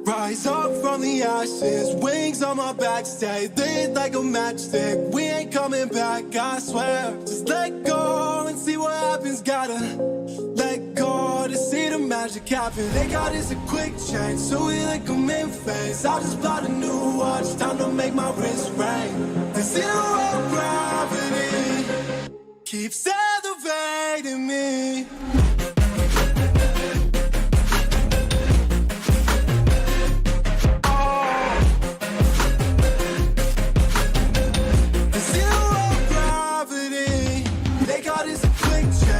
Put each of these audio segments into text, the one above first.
Rise up from the ashes, wings on my back, stay lit like a matchstick. We ain't coming back, I swear. Just let go and see what happens. Gotta let go to see the magic happen. They got us a quick change, so we like them in phase. I just bought a new watch, time to make my wrist ring. The zero gravity keeps elevating me.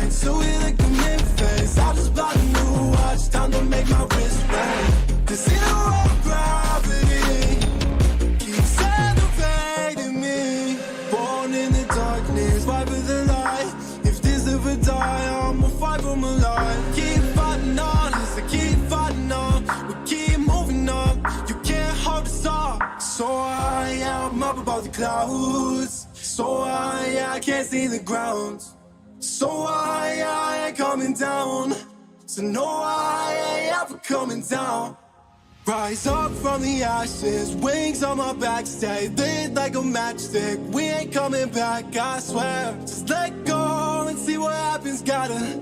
So we like them in phase. I just bought a new watch, time to make my wrist ring. The zero gravity keeps elevating me. Born in the darkness, fight for the light. If this ever die, I'ma fight for my life. Keep fighting on, yes, I keep fighting on. We keep moving up, you can't hold us up. So I am up above the clouds. So I can't see the ground. So I ain't coming down. So no, I ain't ever coming down. Rise up from the ashes, wings on my back, stay lit like a matchstick. We ain't coming back, I swear. Just let go and see what happens. Gotta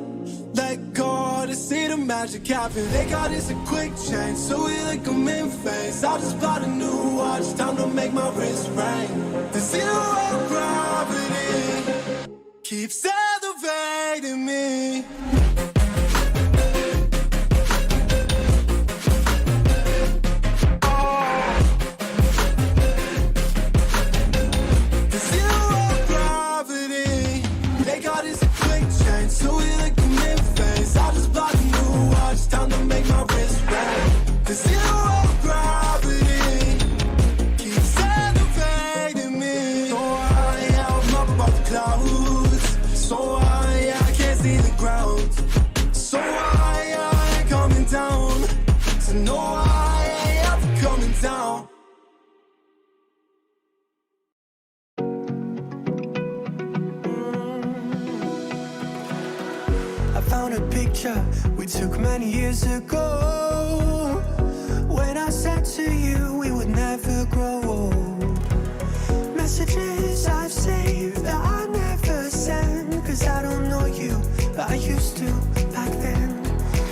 let go to see the magic happen. They got us a quick change, so we like them in phase. I just bought a new watch, time to make my wrist ring. The zero gravity keeps elevating me. The zero gravity, they got us a quick change, so we like them in phase. I just bought a new watch, time to make my wrist ring. The zero gravity keeps elevating me. So I am up above the clouds. So I can't see the ground. So I ain't coming down. So no, I ain't ever coming down. I found a picture we took many years ago, when I said to you we would never grow old. Messages I've saved that I never sent, cause I don't know you, but I used to back then.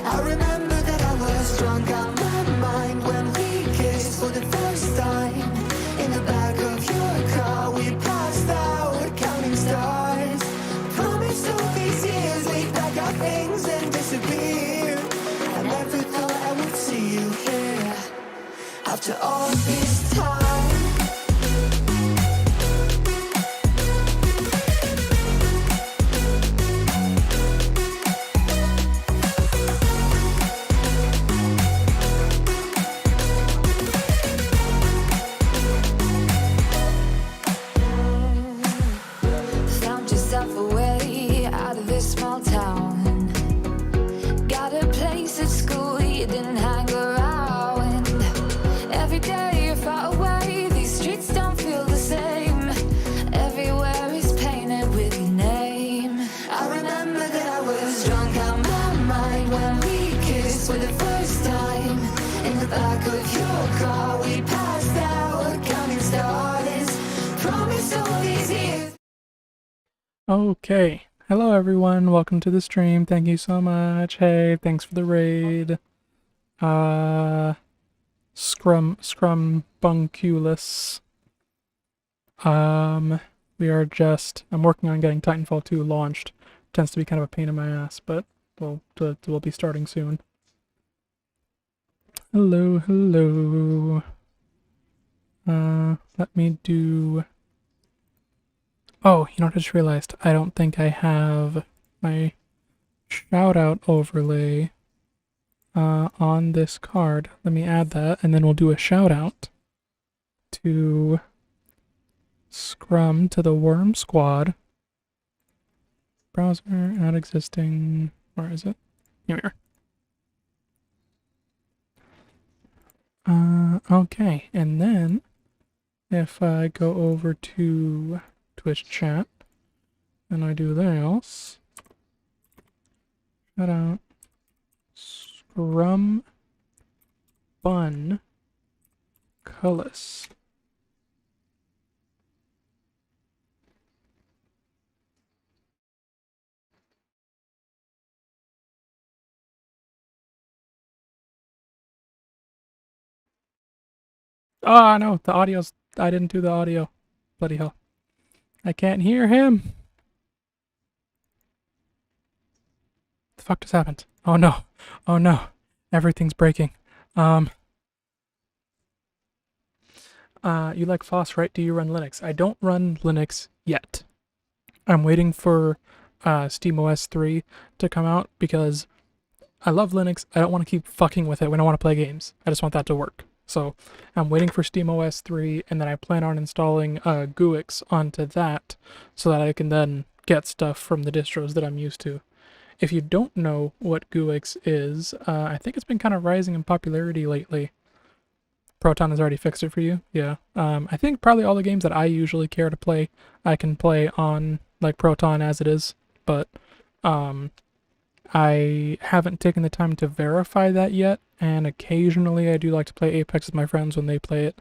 I remember that I was drunk out my mind when we kissed for the first time. In the back of your car we passed out counting stars. Promised all these years we'd pack our things and disappear. I never thought I would see you here after all this time. Away out of this small town. Got a place at school you didn't hang around. Every day you're far away, these streets don't feel the same. Everywhere is painted with your name. I remember that I was drunk out my mind when we kissed for the first time. In the back of your car we passed out counting stars. Promised all these years. Okay, hello everyone, welcome to the stream, thank you so much. Hey, thanks for the raid. Scrumbunculus. We are just, I'm working on getting Titanfall 2 launched. Tends to be kind of a pain in my ass, but we'll be starting soon. Hello, hello. Let me do... Oh, you know what I just realized? I don't think I have my shout-out overlay on this card. Let me add that, and then we'll do a shout-out to Scrum, to the Worm Squad. Browser, add existing... Where is it? Here we are. Okay, and then if I go over to Twitch chat and I do this, shout out Scrum Bun Cullis. Oh no, the audio's. I didn't do the audio. Bloody hell. I can't hear him. The fuck just happened? Oh no. Oh no. Everything's breaking. You like FOSS, right? Do you run Linux? I don't run Linux yet. I'm waiting for SteamOS 3 to come out because I love Linux. I don't want to keep fucking with it when I want to play games. I just want that to work. So I'm waiting for SteamOS 3, and then I plan on installing GUIX onto that so that I can then get stuff from the distros that I'm used to. If you don't know what GUIX is, I think it's been kind of rising in popularity lately. Proton has already fixed it for you. Yeah. I think probably all the games that I usually care to play, I can play on like Proton as it is, but I haven't taken the time to verify that yet, and occasionally I do like to play Apex with my friends when they play it.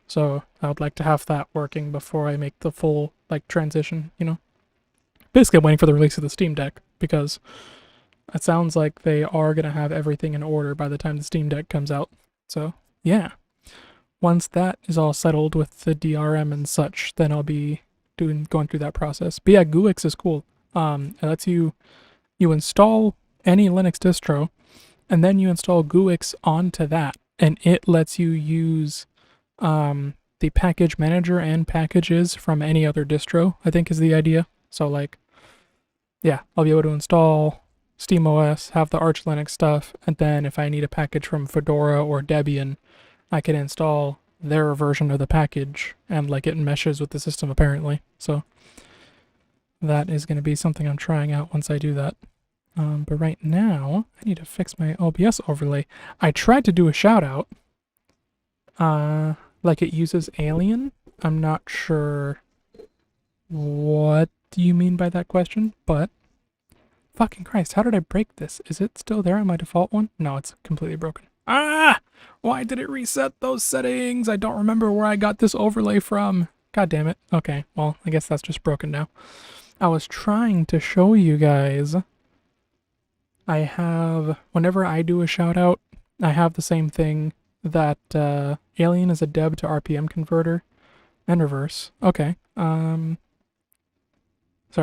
So I would like to have that working before I make the full like transition, you know. Basically, I'm waiting for the release of the Steam Deck because it sounds like they are gonna have everything in order by the time the Steam Deck comes out. So yeah, once that is all settled with the DRM and such, then I'll be going through that process. But yeah, GUIX is cool. It lets you install any Linux distro, and then you install GUIX onto that, and it lets you use the package manager and packages from any other distro, I think is the idea. So like, yeah, I'll be able to install SteamOS, have the Arch Linux stuff, and then if I need a package from Fedora or Debian, I can install their version of the package, and like it meshes with the system apparently. So that is going to be something I'm trying out once I do that. But right now, I need to fix my OBS overlay. I tried to do a shout out, like it uses Alien. I'm not sure what you mean by that question, but fucking Christ, how did I break this? Is it still there on my default one? No, it's completely broken. Ah! Why did it reset those settings? I don't remember where I got this overlay from. God damn it. Okay, well, I guess that's just broken now. I was trying to show you guys. I have, whenever I do a shout out, I have the same thing that Alien is a deb to RPM converter and reverse. Okay. Sorry,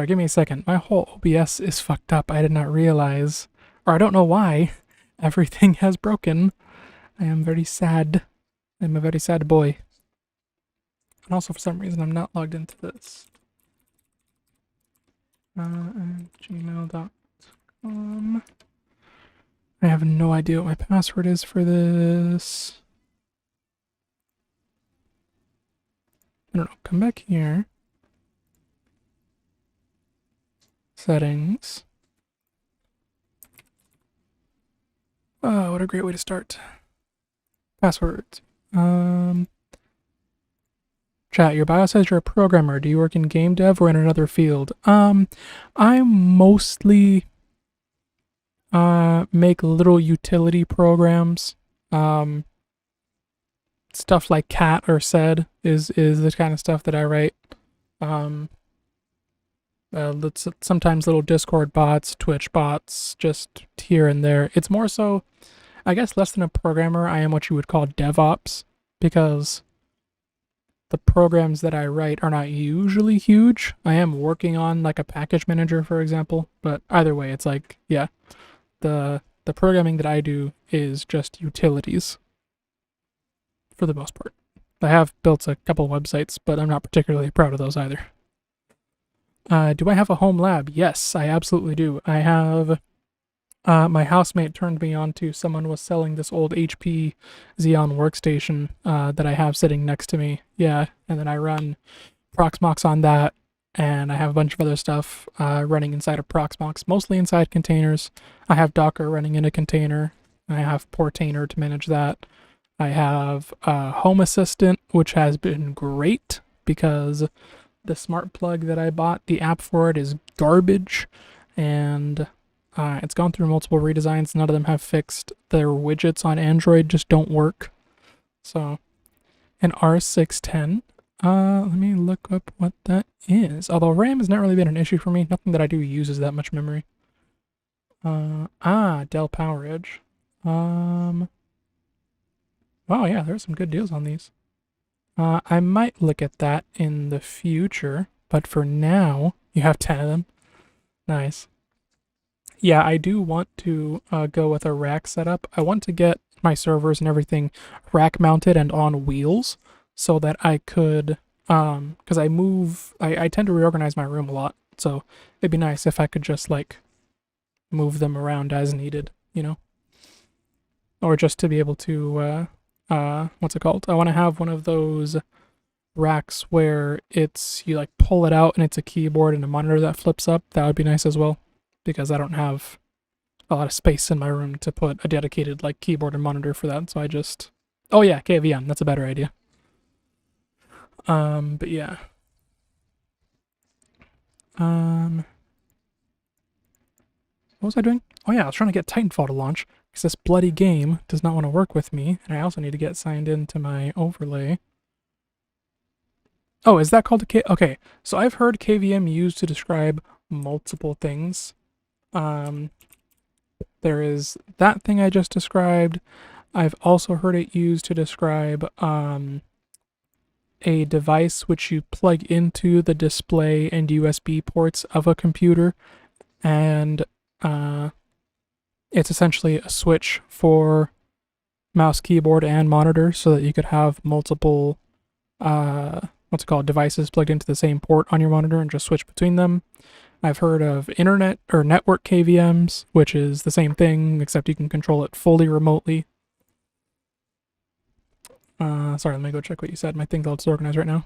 give me a second. My whole OBS is fucked up. I did not realize, or I don't know why, everything has broken. I am very sad. I'm a very sad boy. And also, for some reason, I'm not logged into this. Gmail.com. I have no idea what my password is for this. I don't know. Come back here. Settings. Oh, what a great way to start. Passwords. Chat, your bio says you're a programmer. Do you work in game dev or in another field? I mostly make little utility programs. Stuff like cat or sed is the kind of stuff that I write. Sometimes little Discord bots, Twitch bots, just here and there. It's more so, I guess, less than a programmer. I am what you would call DevOps, because the programs that I write are not usually huge. I am working on like a package manager, for example, but either way, it's like, yeah, the programming that I do is just utilities for the most part. I have built a couple websites, but I'm not particularly proud of those either. Do I have a home lab? Yes, I absolutely do. I have, my housemate turned me on to someone was selling this old HP Xeon workstation that I have sitting next to me. Yeah, and then I run Proxmox on that, and I have a bunch of other stuff running inside of Proxmox, mostly inside containers. I have Docker running in a container. I have Portainer to manage that. I have Home Assistant, which has been great because the smart plug that I bought, the app for it is garbage, and it's gone through multiple redesigns. None of them have fixed. Their widgets on Android just don't work. So, an R610. Let me look up what that is. Although RAM has not really been an issue for me. Nothing that I do uses that much memory. Dell PowerEdge. Wow, yeah, there's some good deals on these. I might look at that in the future, but for now, you have 10 of them. Nice. Yeah, I do want to go with a rack setup. I want to get my servers and everything rack mounted and on wheels so that I could, because I tend to reorganize my room a lot, so it'd be nice if I could just like move them around as needed, you know? Or just to be able to, what's it called? I want to have one of those racks where you like pull it out and it's a keyboard and a monitor that flips up. That would be nice as well, because I don't have a lot of space in my room to put a dedicated like keyboard and monitor for that. So I just, oh yeah, KVM, that's a better idea. But yeah. What was I doing? Oh yeah, I was trying to get Titanfall to launch because this bloody game does not want to work with me, and I also need to get signed into my overlay. Oh, is that called a K? Okay, so I've heard KVM used to describe multiple things. There is that thing I just described. I've also heard it used to describe a device which you plug into the display and USB ports of a computer, and it's essentially a switch for mouse, keyboard, and monitor so that you could have multiple devices plugged into the same port on your monitor and just switch between them. I've heard of internet or network KVMs, which is the same thing, except you can control it fully remotely. Sorry, let me go check what you said. My thing's all disorganized right now.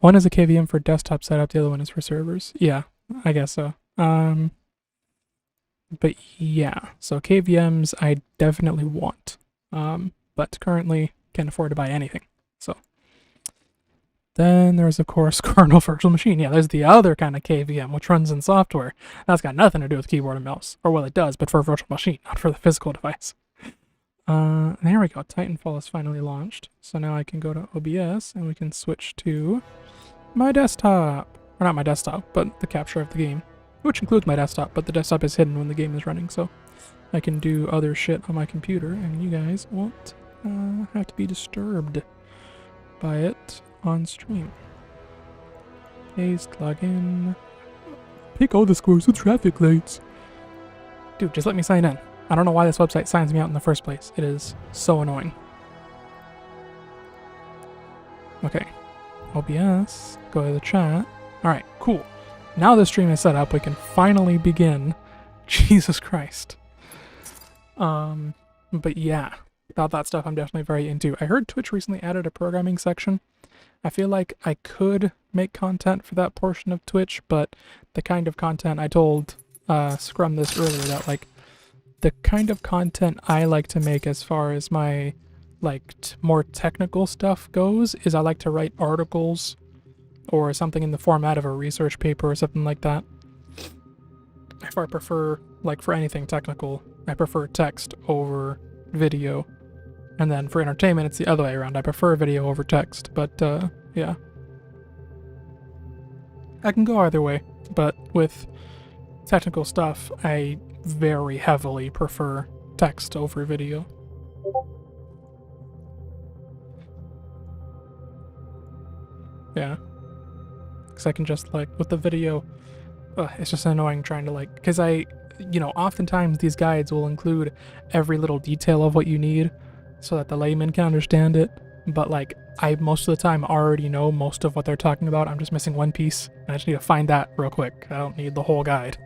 One is a KVM for desktop setup, the other one is for servers. Yeah, I guess so. But yeah, so KVMs I definitely want, but currently can't afford to buy anything. So then there's of course kernel virtual machine. Yeah, there's the other kind of KVM which runs in software. That's got nothing to do with keyboard and mouse, or well, it does, but for a virtual machine, not for the physical device. There we go. Titanfall is finally launched, so now I can go to OBS and we can switch to my desktop, or not my desktop, but the capture of the game. Which includes my desktop, but the desktop is hidden when the game is running, so I can do other shit on my computer, and you guys won't have to be disturbed by it on stream. Paste, login. Pick all the scores of traffic lights. Dude, just let me sign in. I don't know why this website signs me out in the first place. It is so annoying. Okay. OBS. Go to the chat. Alright, cool. Now the stream is set up, we can finally begin. Jesus Christ. But yeah, about that stuff I'm definitely very into. I heard Twitch recently added a programming section. I feel like I could make content for that portion of Twitch, but the kind of content I told Scrum this earlier, that like the kind of content I like to make as far as my like more technical stuff goes is I like to write articles or something in the format of a research paper or something like that. If I prefer, like for anything technical, I prefer text over video. And then for entertainment, it's the other way around. I prefer video over text, but yeah. I can go either way, but with technical stuff, I very heavily prefer text over video. Yeah. Because I can just, like, with the video, it's just annoying trying to, like, because oftentimes these guides will include every little detail of what you need so that the layman can understand it, but, like, I most of the time already know most of what they're talking about. I'm just missing one piece, and I just need to find that real quick. I don't need the whole guide.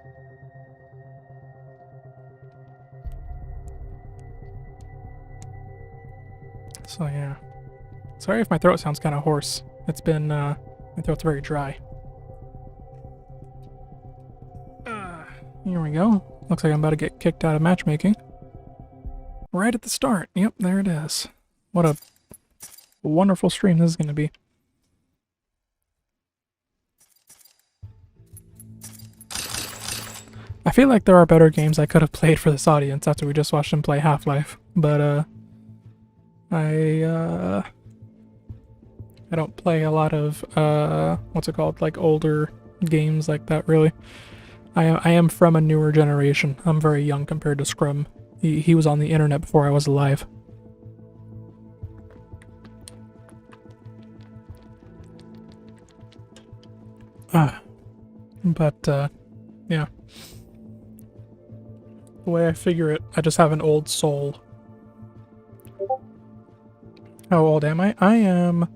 So, yeah. Sorry if my throat sounds kind of hoarse. It's been, my throat's very dry. Here we go. Looks like I'm about to get kicked out of matchmaking. Right at the start. Yep, there it is. What a wonderful stream this is going to be. I feel like there are better games I could have played for this audience after we just watched them play Half-Life, but I don't play a lot of what's it called, like older games like that really. I am from a newer generation. I'm very young compared to Scrum. He was on the internet before I was alive. But yeah. The way I figure it, I just have an old soul. How old am I? I am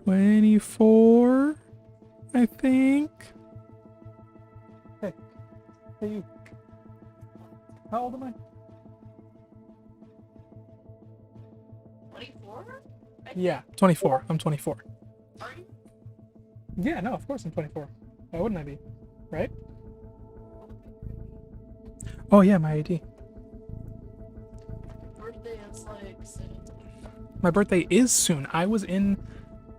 24, I think. Hey you. How old am I? 24? Yeah, 24. I'm 24. Are you? Yeah, no, of course I'm 24. Why wouldn't I be? Right? Oh yeah, my ID. Birthday is like soon. My birthday is soon. I was in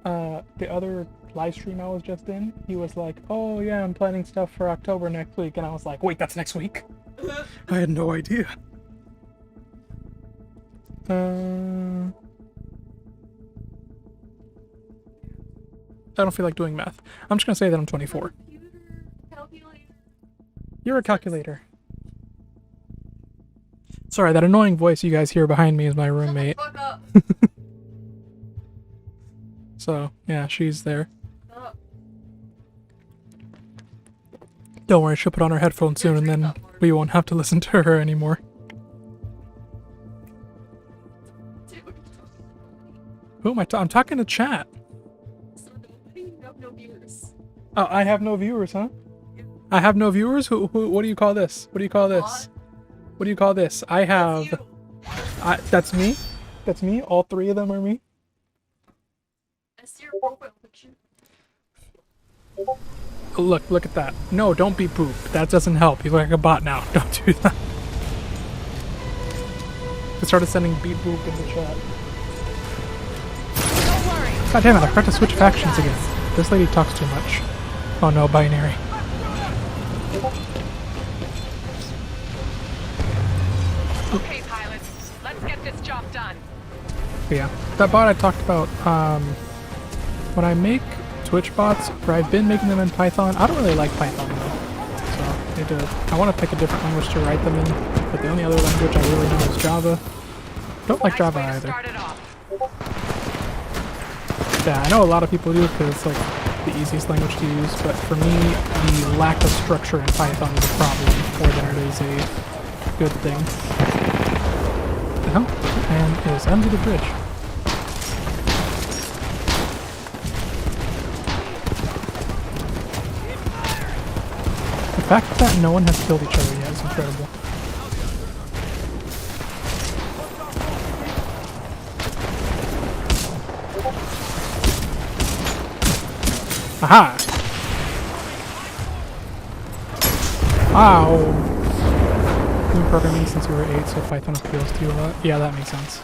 the other live stream I was just in. He was like, oh yeah, I'm planning stuff for October next week. And I was like, wait, that's next week? I had no idea. I don't feel like doing math. I'm just gonna say that I'm 24. Calculator. You're a calculator. Sorry, that annoying voice you guys hear behind me is my roommate. Shut the fuck up. So, yeah, she's there. Shut up. Don't worry, she'll put on her headphones soon and then we won't have to listen to her anymore. Dude. Who am I I'm talking to chat. So nobody, you have no viewers. Oh, I have no viewers, huh? I have no viewers? Who what do you call this? What do you call this? What do you call this? I have... that's me? That's me? All three of them are me? I see your profile picture. Look at that. No, don't be poop. That doesn't help. You look like a bot now. Don't do that. I started sending beat boop in the chat. Don't worry. God damn it, I forgot to switch factions again. This lady talks too much. Oh no, binary. Okay, pilots, let's get this job done. But yeah, that bot I talked about, when I make Twitch bots, or I've been making them in Python, I don't really like Python though. So, I want to pick a different language to write them in, but the only other language I really know is Java. Don't like Java Nice way to either. start it off. Yeah, I know a lot of people do because it's like the easiest language to use, but for me, the lack of structure in Python is a problem more than it is a good thing. The hell? And is under the bridge. The fact that no one has killed each other yet is incredible. Aha! Ow! You've been programming since you were 8, so Python appeals to you a lot. Yeah, that makes sense.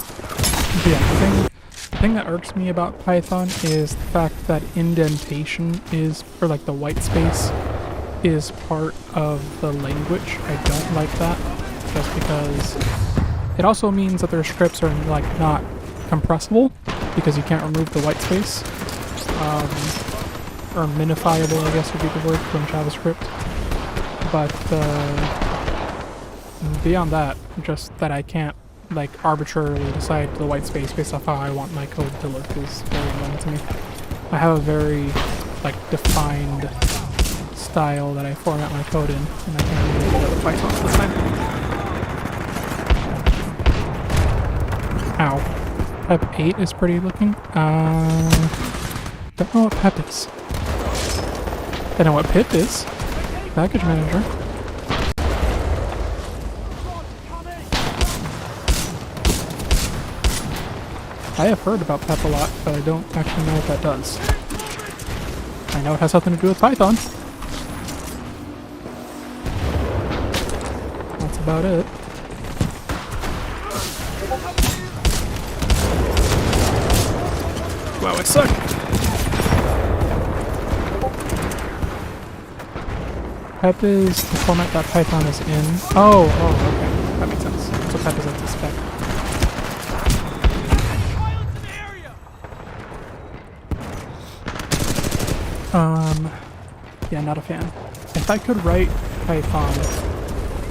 But yeah, the thing that irks me about Python is the fact that indentation is, or like the white space, is part of the language. I don't like that, just because it also means that their scripts are like not compressible, because you can't remove the white space. Or minifiable, I guess would be the word from JavaScript. But beyond that, just that I can't like arbitrarily decide the white space based off how I want my code to look is very annoying to me. I have a very like defined style that I format my code in, and I can't really do that with Python all the time. Ow. Pep 8 is pretty looking. Don't know what PEP is. I know what PIP is. Package manager. I have heard about PEP a lot, but I don't actually know what that does. I know it has something to do with Python. That's about it. Wow, it sucked. PEP is the format that Python is in. Oh, okay. That makes sense. So PEP is like the spec. Yeah, not a fan. If I could write Python,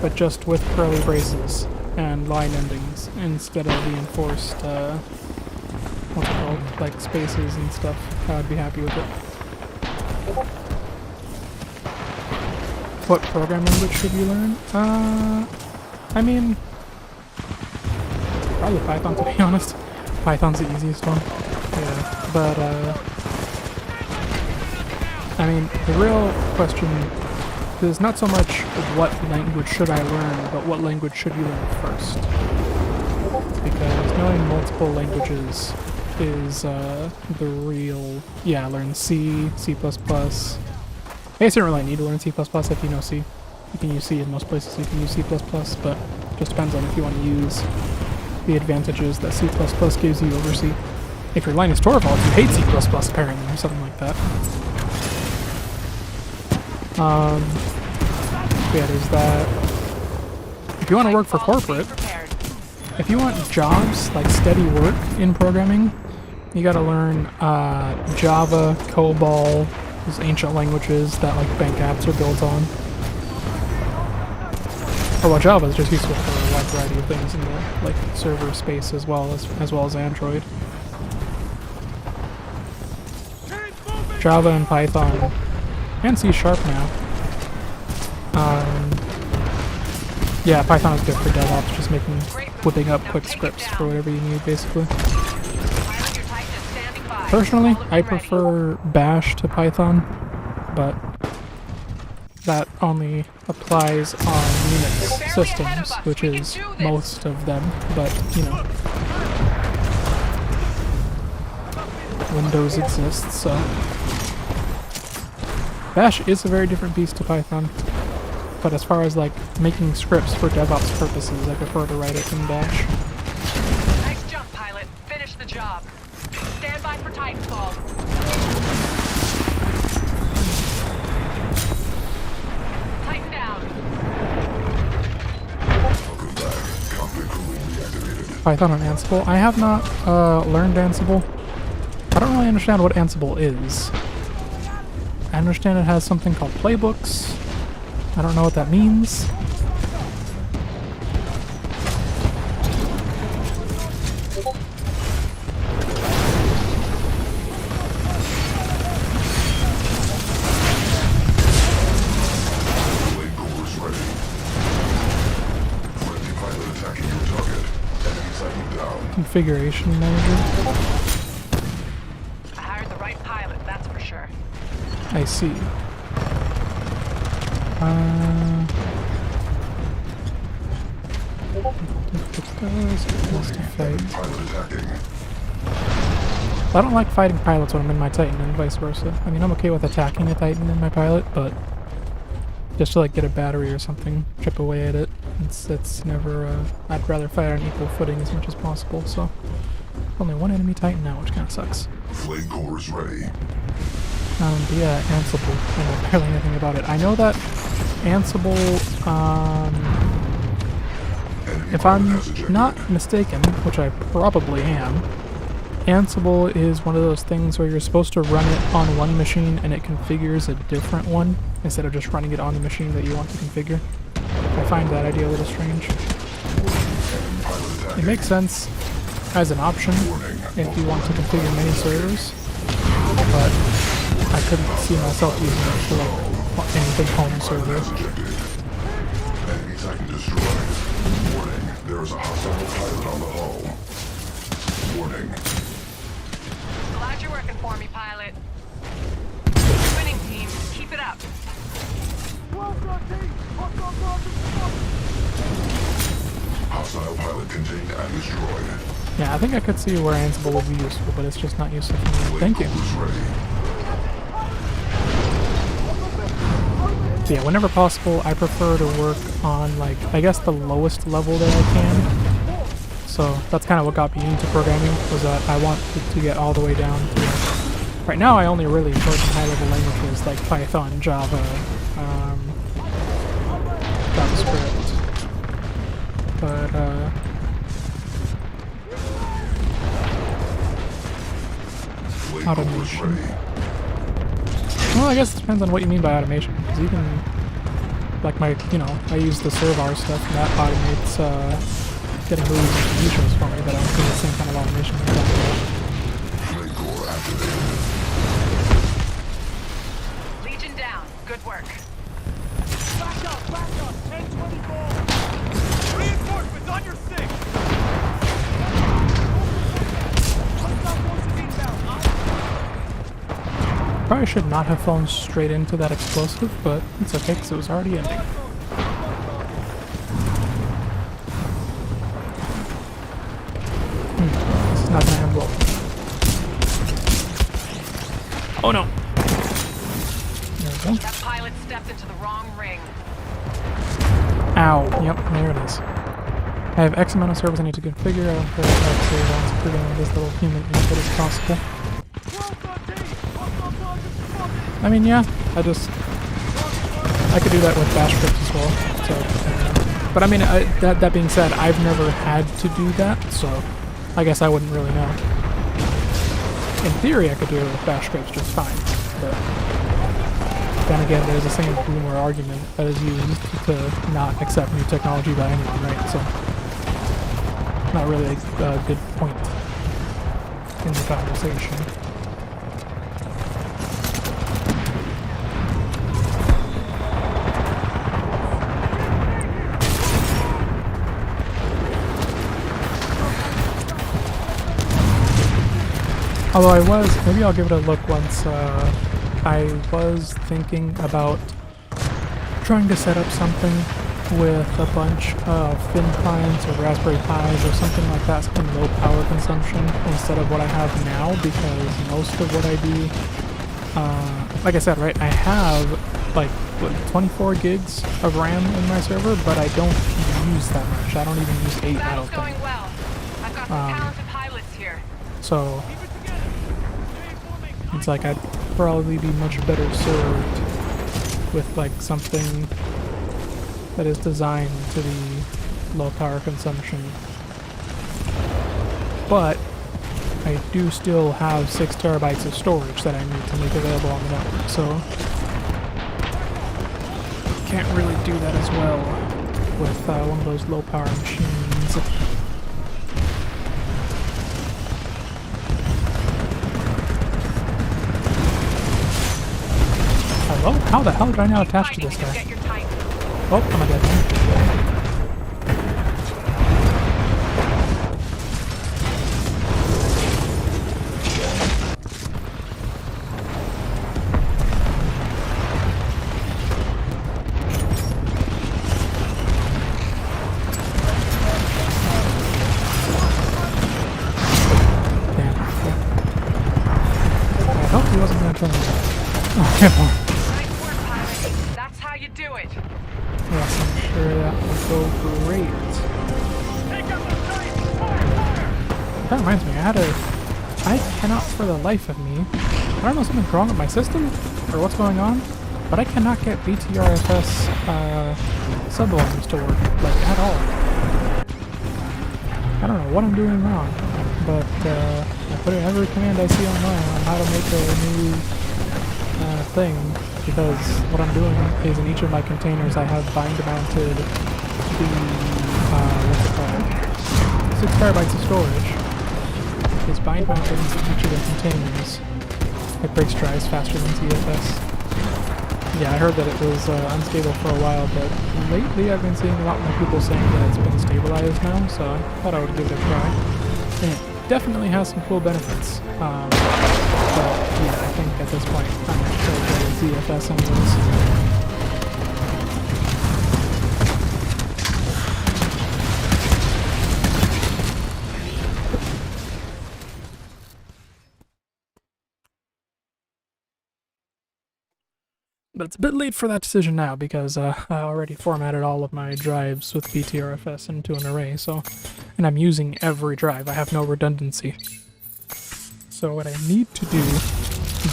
but just with curly braces and line endings instead of the enforced, what's it called, like spaces and stuff, I would be happy with it. What programming language should you learn? I mean, probably Python, to be honest. Python's the easiest one. Yeah, but, I mean, the real question is not so much what language should I learn, but what language should you learn first. Because knowing multiple languages is the real... Yeah, learn C, C++. I guess you don't really need to learn C++ if you know C. You can use C in most places, you can use C++, but it just depends on if you want to use the advantages that C++ gives you over C. If you're Linus Torvalds, you hate C++ apparently, or something like that. Yeah, there's that. If you want to work for corporate, if you want jobs, like steady work in programming, you gotta learn Java, COBOL, those ancient languages that like bank apps are built on. Oh, well, Java is just useful for a wide variety of things in the like server space as well as Android. Java and Python and C# now. Yeah, Python is good for DevOps, just whipping up quick scripts for whatever you need, basically. Personally, I prefer Bash to Python, but that only applies on Unix systems, which is most of them, but, you know. Windows exists, so... Bash is a very different beast to Python, but as far as like making scripts for DevOps purposes, I prefer to write it in Bash. Nice jump, pilot. Finish the job. Stand by for Titanfall. Tighten down. Python on Ansible? I have not learned Ansible. I don't really understand what Ansible is. I understand it has something called playbooks. I don't know what that means. Configuration manager. I hired the right pilot, that's for sure. I see. I don't like fighting pilots when I'm in my Titan and vice versa. I mean, I'm okay with attacking a Titan in my pilot, but just to like get a battery or something, chip away at it, it's never, I'd rather fight on equal footing as much as possible, so. Only one enemy Titan now, which kinda sucks. Flame core is ready. But yeah, Ansible. I know barely anything about it. I know that Ansible, if I'm not mistaken, which I probably am, Ansible is one of those things where you're supposed to run it on one machine and it configures a different one instead of just running it on the machine that you want to configure. I find that idea a little strange. It makes sense as an option if you want to configure many servers, but I couldn't see myself using it for like anything home server. Enemy Titan destroyed. Warning, there is a hostile pilot on the hull. Warning. Glad you're working for me, pilot. Winning team, keep it up. Hostile pilot contained and destroyed. Yeah, I think I could see where Ansible would be useful, but it's just not useful for me. Thank you. Yeah, whenever possible, I prefer to work on, like, I guess the lowest level that I can. So that's kind of what got me into programming, was that I wanted to get all the way down to... Right now I only really work in high-level languages like Python, Java, JavaScript. But, automation. Well, I guess it depends on what you mean by automation, because you can... Like my, I use the Servar stuff, and that automates, getting movies and TV shows for me, but I don't think it's the same kind of automation you're talking about. Legion down. Good work. Back up, 1024. Reinforcements on your six. Probably should not have fallen straight into that explosive, but it's okay because it was already ending. This is not gonna end well. Oh no! There we go. That pilot stepped into the wrong ring. Ow. Yep, there it is. I have X amount of servers I need to configure. I don't care if I save on configuring this little human input as possible. I mean, yeah, I could do that with bash scripts as well. So, but I mean, that being said, I've never had to do that, so I guess I wouldn't really know. In theory, I could do it with bash scripts just fine, but then again, there's the same boomer argument that is used to not accept new technology by anyone, right? So, not really a good point in the conversation. Although maybe I'll give it a look once, I was thinking about trying to set up something with a bunch of thin clients or Raspberry Pis or something like that, something low power consumption instead of what I have now, because most of what I do, like I said, right, I have like, 24 gigs of RAM in my server, but I don't use that much. I don't even use 8, I don't Battle's going think. well. I've got some talented pilots here. So, it's like I'd probably be much better served with like something that is designed to be low power consumption. But I do still have 6 terabytes of storage that I need to make available on the network, so can't really do that as well with one of those low power machines. Hello? How the hell did I not attach to this guy? Oh, I'm a dead man. Damn. I hope he wasn't going to kill me. Oh, come on. That's how you do it. Yes, I'm sure that will go great. That reminds me, I cannot for the life of me, I don't know if something's wrong with my system, or what's going on, but I cannot get BTRFS subalarms to work, like, at all. I don't know what I'm doing wrong, but I put in every command I see online on how to make a new thing, because what I'm doing is in each of my containers I have bind mounted the, what's it called, 6 terabytes of storage. It's bind mounted into each of the containers. It breaks drives faster than TFS. Yeah, I heard that it was unstable for a while, but lately I've been seeing a lot more people saying that it's been stabilized now, so I thought I would give it a try. And it definitely has some cool benefits. But yeah, I think at this point I'm going to go with ZFS anyways. But it's a bit late for that decision now because I already formatted all of my drives with BTRFS into an array, and I'm using every drive. I have no redundancy. So what I need to do,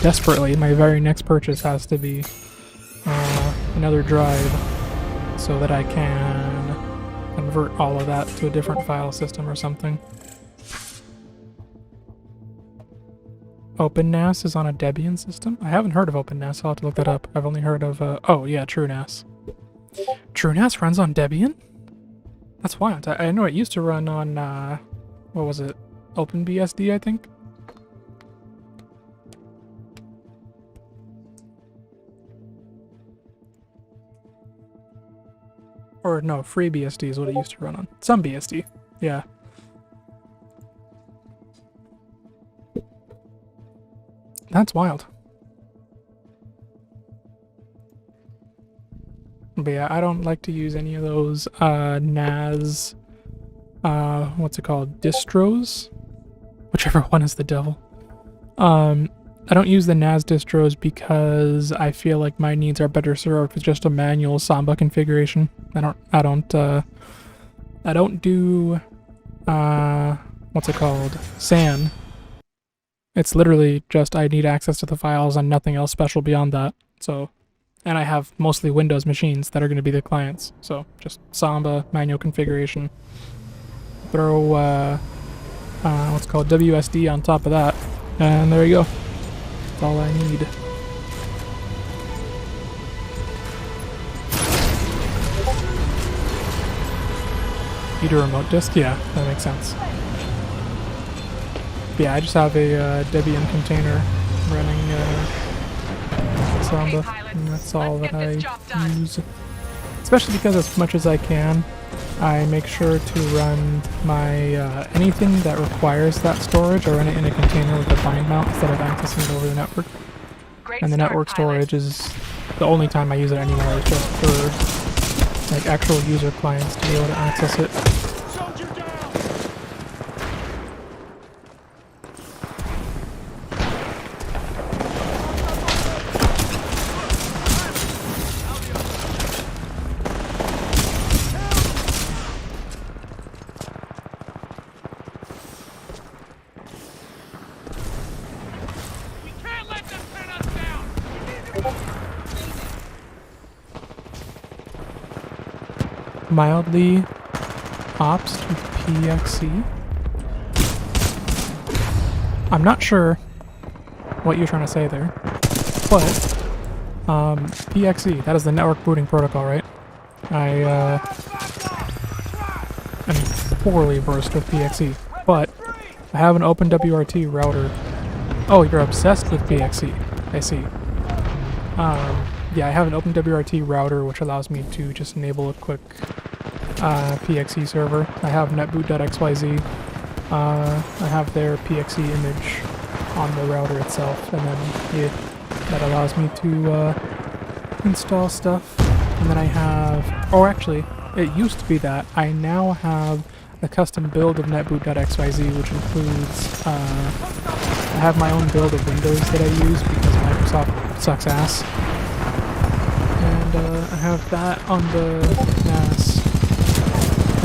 desperately, my very next purchase has to be another drive so that I can convert all of that to a different file system or something. OpenNAS is on a Debian system? I haven't heard of OpenNAS, I'll have to look that up. I've only heard of, oh yeah, TrueNAS. TrueNAS runs on Debian? That's wild. I know it used to run on, what was it? OpenBSD, I think? Or no, FreeBSD is what it used to run on. Some BSD, yeah. That's wild. But yeah, I don't like to use any of those NAS, what's it called, distros? Whichever one is the devil. I don't use the NAS distros because I feel like my needs are better served with just a manual Samba configuration. I don't do, what's it called, SAN. It's literally just I need access to the files and nothing else special beyond that. So, and I have mostly Windows machines that are going to be the clients. So just Samba, manual configuration. Throw, what's called WSD on top of that. And there you go. That's all I need. Need a remote disk? Yeah, that makes sense. Yeah, I just have a Debian container running Samba, and that's all that I use. Especially because as much as I can, I make sure to run my anything that requires that storage, or run it in a container with a bind mount instead of accessing it over the network. And the network storage is the only time I use it anymore, is just for like actual user clients to be able to access it. Mildly ops with PXE. I'm not sure what you're trying to say there, but PXE, that is the network booting protocol, right? I am poorly versed with PXE, but I have an OpenWRT router. Oh, you're obsessed with PXE. I see. Yeah, I have an OpenWRT router which allows me to just enable a quick PXE server. I have netboot.xyz. I have their PXE image on the router itself, and then that allows me to install stuff. And then I have, oh actually, it used to be that. I now have a custom build of netboot.xyz, which includes, I have my own build of Windows that I use because Microsoft sucks ass. And I have that on the NAS,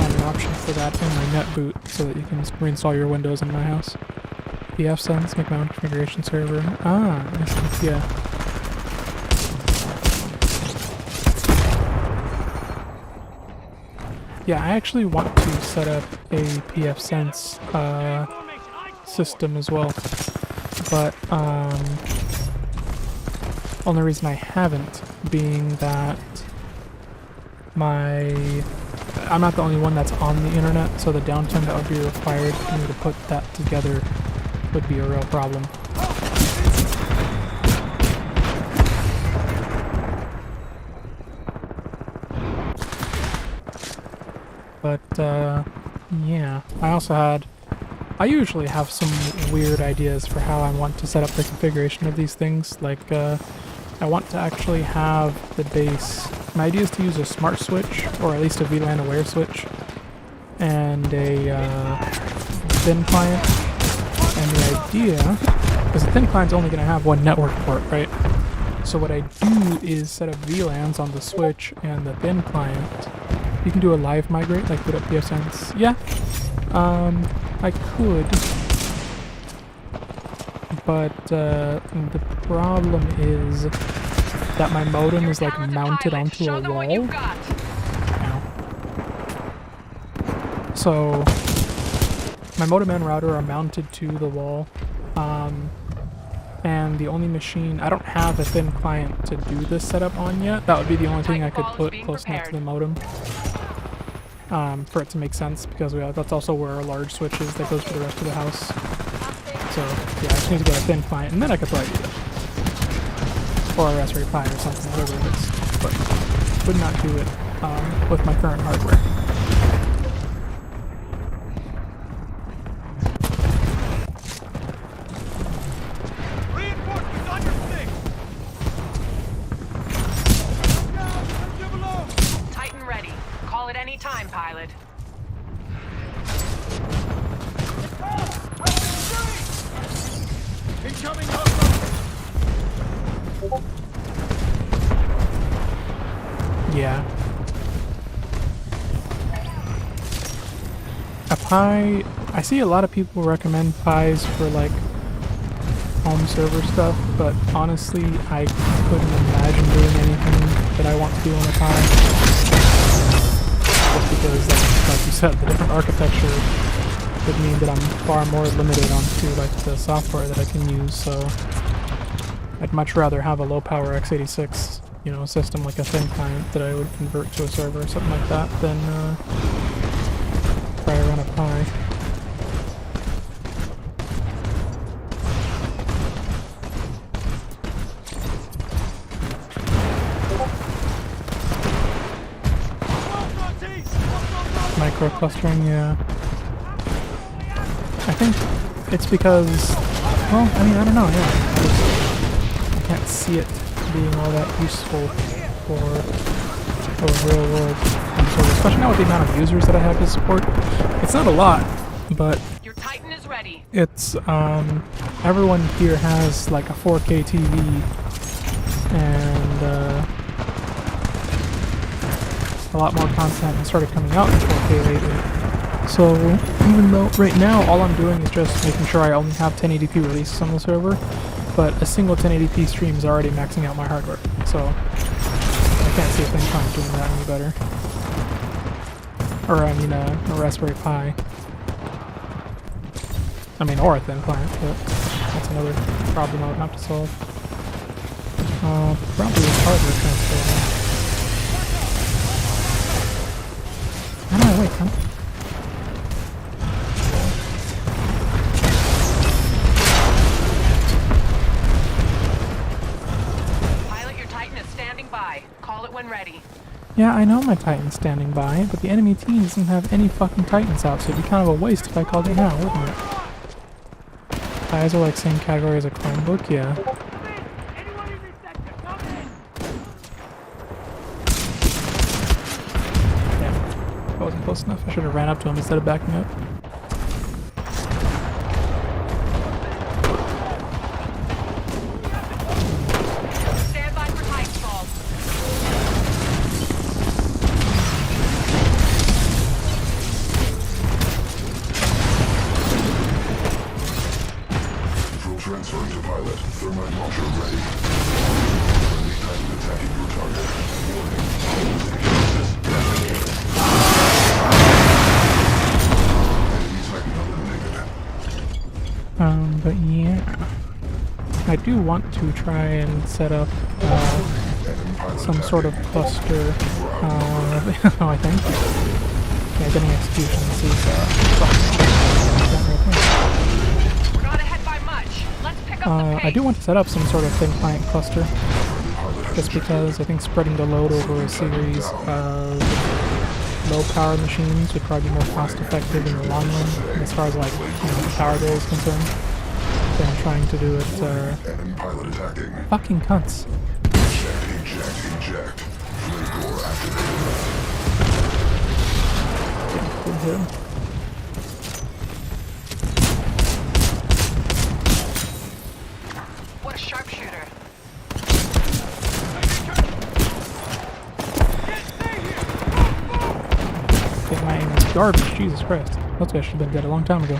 and an option for that in my netboot so that you can reinstall your Windows in my house. pfSense, make my own configuration server. Ah, I see, yeah. Yeah, I actually want to set up a pfSense system as well, but only reason I haven't being that I'm not the only one that's on the internet, so the downtime that would be required for me to put that together would be a real problem. But, yeah. I usually have some weird ideas for how I want to set up the configuration of these things. Like, I want to actually have the base. My idea is to use a smart switch, or at least a VLAN aware switch, and a thin client. And the idea, because the thin client's only going to have one network port, right? So what I do is set up VLANs on the Switch and the thin client. You can do a live migrate, like put up PSNs. Yeah, I could. But the problem is that my modem is like mounted onto a wall. Ow. So my modem and router are mounted to the wall. And the only machine, I don't have a thin client to do this setup on yet. That would be the only thing I could put close enough to the modem for it to make sense, because that's also where our large switch is that goes to the rest of the house. So yeah, I just need to get a thin client, and then I could probably do it. Or a Raspberry Pi or something, whatever it is. But would not do it with my current hardware. Time, pilot. Incoming Yeah. A Pi, I see a lot of people recommend Pis for like home server stuff, but honestly I couldn't imagine doing anything that I want to do on a Pi. Just because, like you said, the different architecture would mean that I'm far more limited onto like the software that I can use, so I'd much rather have a low power x86, you know, system like a thin client that I would convert to a server or something like that than try to run a Pi. Microclustering, yeah. I think it's because, well, I mean, I don't know, yeah. I can't see it being all that useful for real world servers, especially now with the amount of users that I have to support. It's not a lot, but your Titan is ready. It's, everyone here has like a 4K TV, and, a lot more content has started coming out in 4K lately. So even though right now all I'm doing is just making sure I only have 1080p releases on the server, but a single 1080p stream is already maxing out my hardware. So I can't see a thin client doing that any better. Or I mean a Raspberry Pi. I mean, or a thin client, but that's another problem I would have to solve. Probably a hardware transfer. No, wait, come. Pilot, your Titan is standing by. Call it when ready. Yeah, I know my Titan's standing by, but the enemy team doesn't have any fucking Titans out, so it'd be kind of a waste if I called it now, wouldn't it? Tis are like same category as a Chromebook, yeah. Wasn't close enough. I should have ran up to him instead of backing up. Stand by for Titanfall. Control transferring to pilot. Thermite launcher ready. Friendly Titan attacking your target. Warning. But yeah, I do want to try and set up some sort of cluster, I think. Yeah, getting execution sees We're not ahead by much. Let's pick up the pace. I do want to set up some sort of thin client cluster, just because I think spreading the load over a series of low power machines would probably be more cost effective in the long run, as far as like, you know, the power bill is concerned, than trying to do it, Enemy pilot attacking. fucking cunts. Eject. Flame core activated. Yeah, didn't hit him. What a sharpshooter. garbage. Jesus Christ. Those guys should have been dead a long time ago.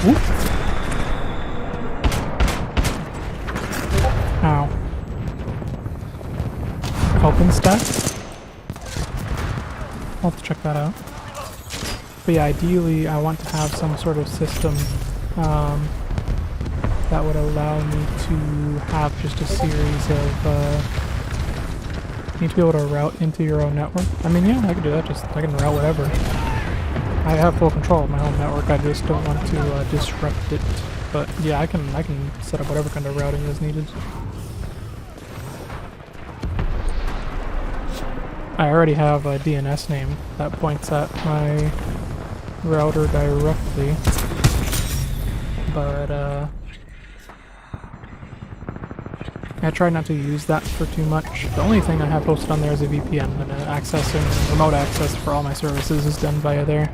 Whoop. Ow. Open stack? I'll have to check that out. But yeah, ideally I want to have some sort of system that would allow me to have just a series of you need to be able to route into your own network. I mean, yeah, I can do that. I can route whatever. I have full control of my home network. I just don't want to disrupt it. But yeah, I can set up whatever kind of routing is needed. I already have a DNS name that points at my router directly, but I try not to use that for too much. The only thing I have posted on there is a VPN, and accessing remote access for all my services is done via there.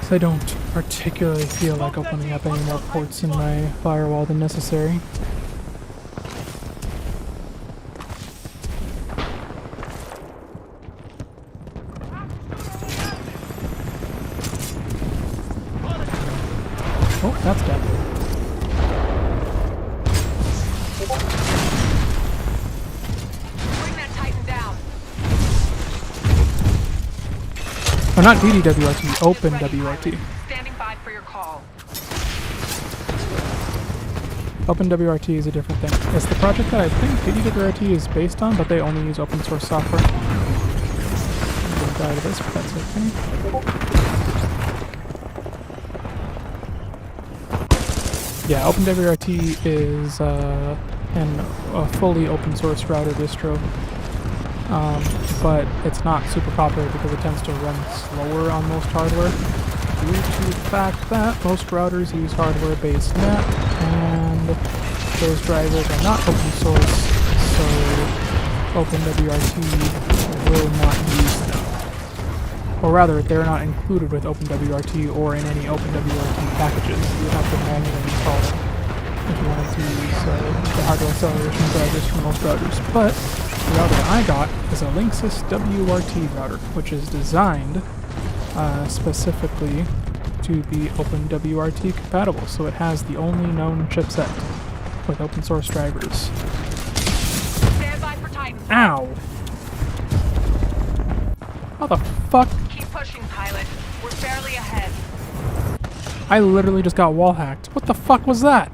So I don't particularly feel like opening up any more ports in my firewall than necessary. Oh, that's dead. Bring that Titan down. Oh, not DDWRT, OpenWRT. Standing by for your call. OpenWRT is a different thing. It's the project that I think DDWRT is based on, but they only use open source software. I'm gonna die to this, but that's okay. Yeah, OpenWRT is a fully open source router distro, but it's not super popular because it tends to run slower on most hardware due to the fact that most routers use hardware-based net, and those drivers are not open source, so OpenWRT will not use them. Or rather, they're not included with OpenWRT or in any OpenWRT packages. You would have to manually install them if you wanted to use the hardware acceleration drivers for most routers. But the router I got is a Linksys WRT router, which is designed specifically to be OpenWRT compatible. So it has the only known chipset with open source drivers. Stand by for Titan. Ow! How the fuck? Keep pushing, pilot. We're barely ahead. I literally just got wall hacked. What the fuck was that?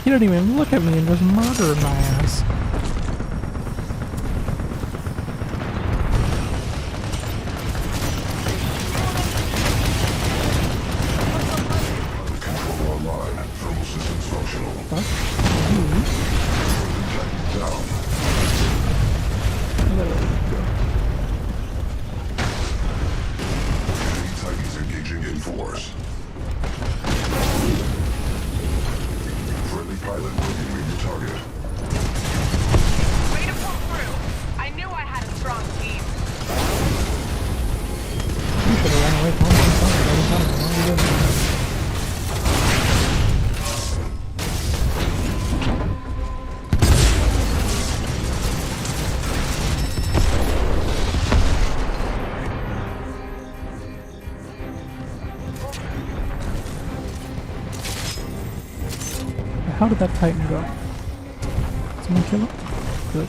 He didn't even look at me and just murdered my ass. Control online. Thermal systems functional. Fuck. Down. Enemy Titans engaging in force. Friendly pilot reviewing your target. Way to pull through. I knew I had a strong team. You should have run away from him. How did that Titan go? Someone kill it? Good.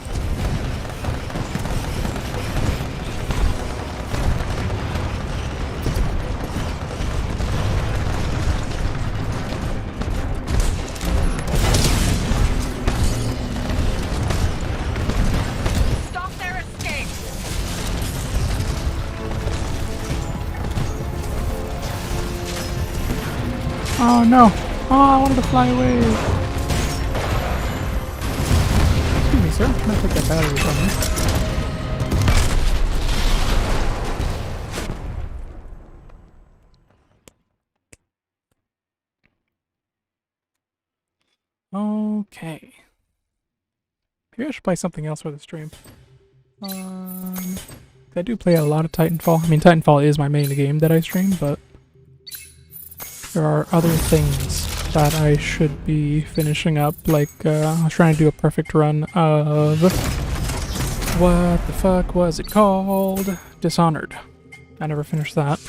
Stop their escape. Oh no! Oh, I wanted to fly away! Excuse me, sir. I'm gonna take that battery from you. Okay. Maybe I should play something else for the stream. I do play a lot of Titanfall. I mean, Titanfall is my main game that I stream, but there are other things that I should be finishing up, like I was trying to do a perfect run of What the fuck was it called? Dishonored. I never finished that.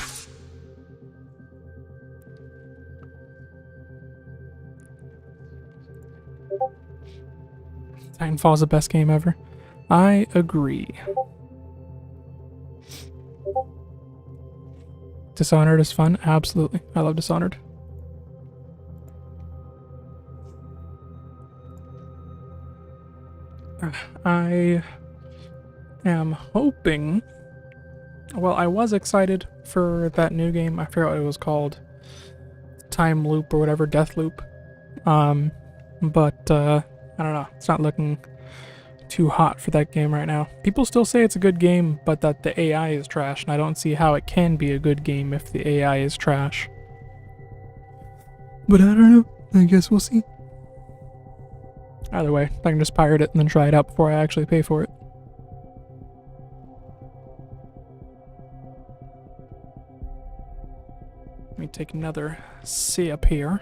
Titanfall is the best game ever. I agree. Dishonored is fun. Absolutely. I love Dishonored. I am hoping... Well, I was excited for that new game. I forgot what it was called. Time Loop or whatever. Death Loop. But I don't know. It's not looking too hot for that game right now. People still say it's a good game, but that the AI is trash, and I don't see how it can be a good game if the AI is trash. But I don't know. I guess we'll see. Either way, I can just pirate it and then try it out before I actually pay for it. Let me take another sip here.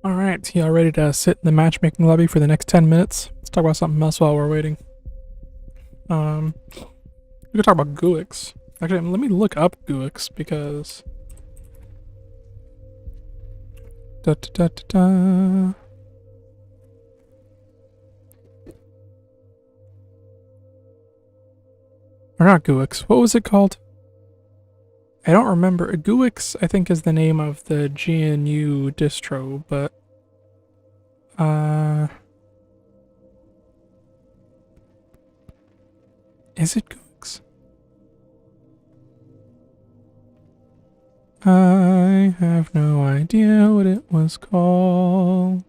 Alright, y'all ready to sit in the matchmaking lobby for the next 10 minutes? Let's talk about something else while we're waiting. We could talk about GUIX. Actually, let me look up GUIX because... Da, da, da, da, da. Or not GUIX. What was it called? I don't remember. GUIX, I think, is the name of the GNU distro, but... Is it GUIX? I have no idea what it was called.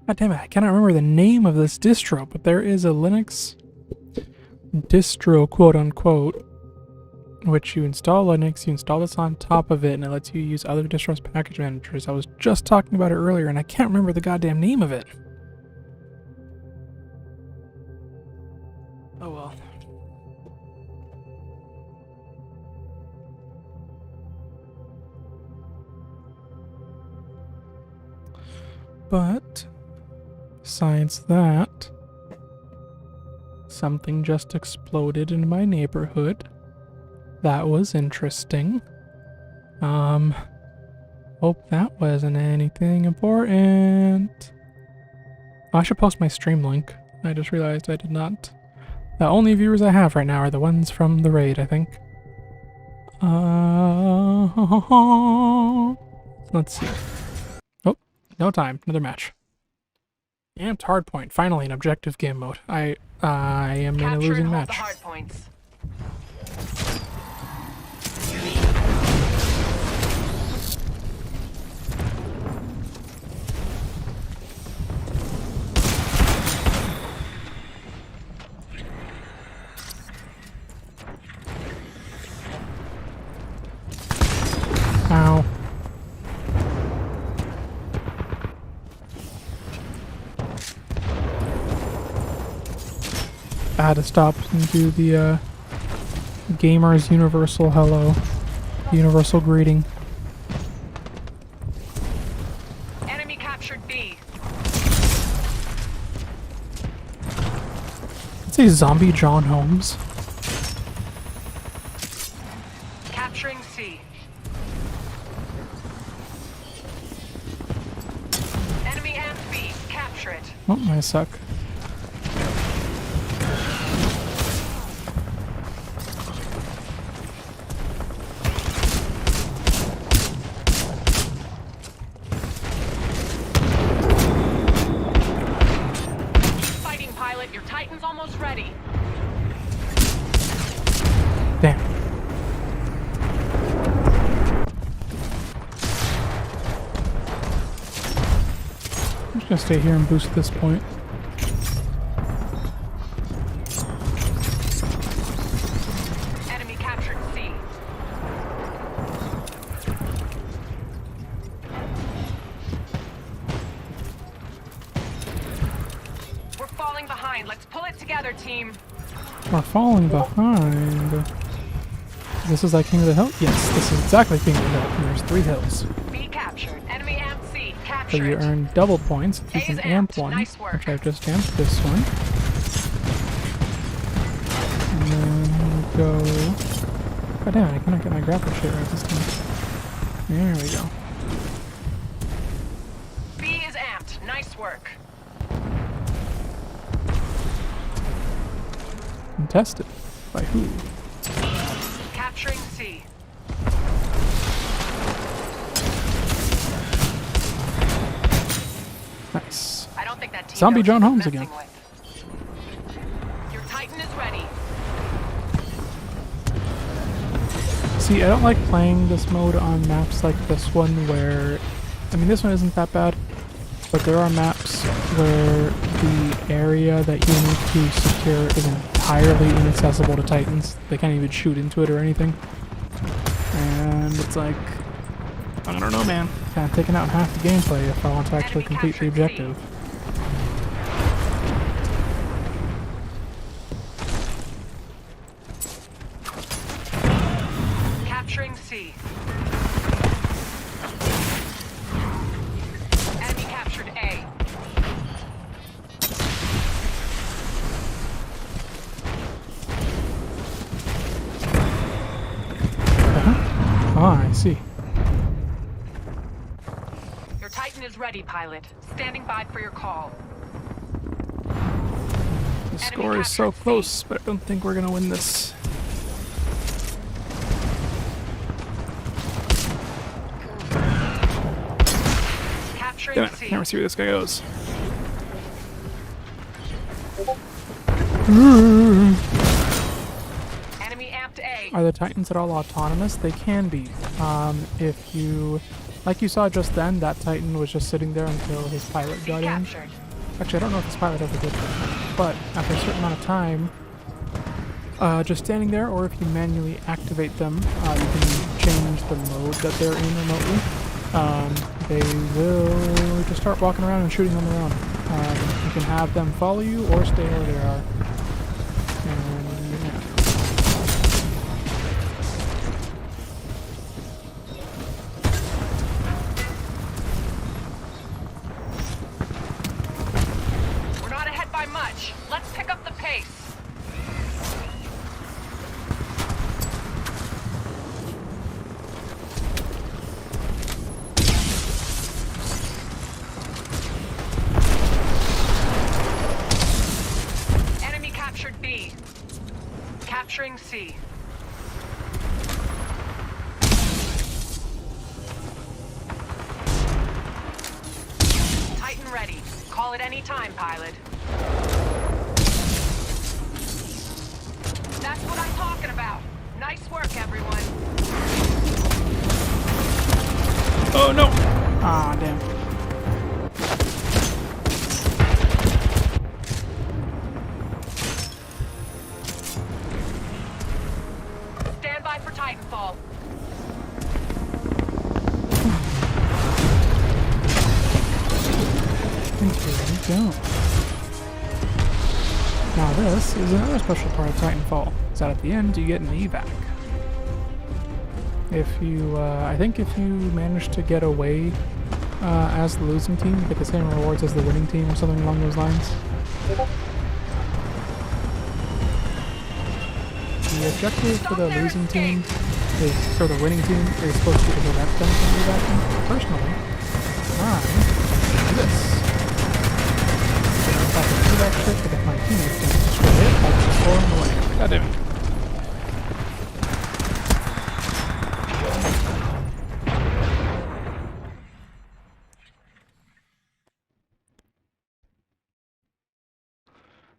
God damn it, I cannot remember the name of this distro, but there is a Linux distro, quote unquote, which you install Linux, you install this on top of it, and it lets you use other distros package managers. I was just talking about it earlier, and I can't remember the goddamn name of it. Oh well. But... besides that, something just exploded in my neighborhood. That was interesting. Hope that wasn't anything important. Oh, I should post my stream link. I just realized I did not. The only viewers I have right now are the ones from the raid, I think. Let's see. Oh, no time. Another match. Amped hardpoint. Finally, an objective game mode. I am in a losing match. Capture and hold the hardpoints. Ow. I had to stop and do the gamer's universal hello. Universal greeting. Enemy captured B. Let's say zombie John Holmes. Capturing C. Enemy and B. Capture it. Oh, I suck. Fighting pilot, your Titan's almost Damn. I'm just gonna stay here and boost this point. Enemy captured C. We're falling behind. Let's pull it together, team. We're falling behind. This is like King of the Hill? Yes, this is exactly King of the Hill. And there's 3 hills. B captured. Enemy amp C. So Captured. you earn double points if you A can is amp amped. one, Nice work. which I've just amped this one. And then go... God damn it, I cannot get my grapple shit right this time. There we go. B is amped. Nice work. Contested. By who? Capturing C. Nice. I don't think that team Zombie knows John who Holmes they're again. messing with. Your Titan is ready. See, I don't like playing this mode on maps like this one where... I mean, this one isn't that bad, but there are maps where the area that you need to secure is entirely inaccessible to Titans. They can't even shoot into it or anything. And it's like... I don't know, man. Kind of taking out half the gameplay if I want to actually complete the objective. Capturing C. Enemy captured A. Ah, I see. Your Titan is ready, pilot. Standing by for your call. The score is so captured C. close, but I don't think we're gonna win this. Capturing Damn it, C. never see where this guy goes. Enemy amped A. Are the Titans at all autonomous? They can be. If you... Like you saw just then, that Titan was just sitting there until his pilot C got in. captured. Actually, I don't know if his pilot ever did. But after a certain amount of time, just standing there, or if you manually activate them, you can change the mode that they're in remotely. They will just start walking around and shooting on their own. You can have them follow you or stay where they are. And yeah. We're not ahead by much. Let's pick up the pace. Enemy captured B. Capturing C. Titan ready. Call it any time, pilot. That's what I'm talking about. Nice work, everyone. Oh no! Ah, damn. Stand by for Titanfall. And here we go. Now this is another special part of Titanfall. Is that at the end you get an evac. If you, I think if you manage to get away as the losing team, you get the same rewards as the winning team or something along those lines. The objective for the losing team is, for the winning team, is supposed to be to prevent them from evacing. Personally, I do this. If I can do that shit, but if my teammates don't destroy it, I'll just throw them away. God damn it.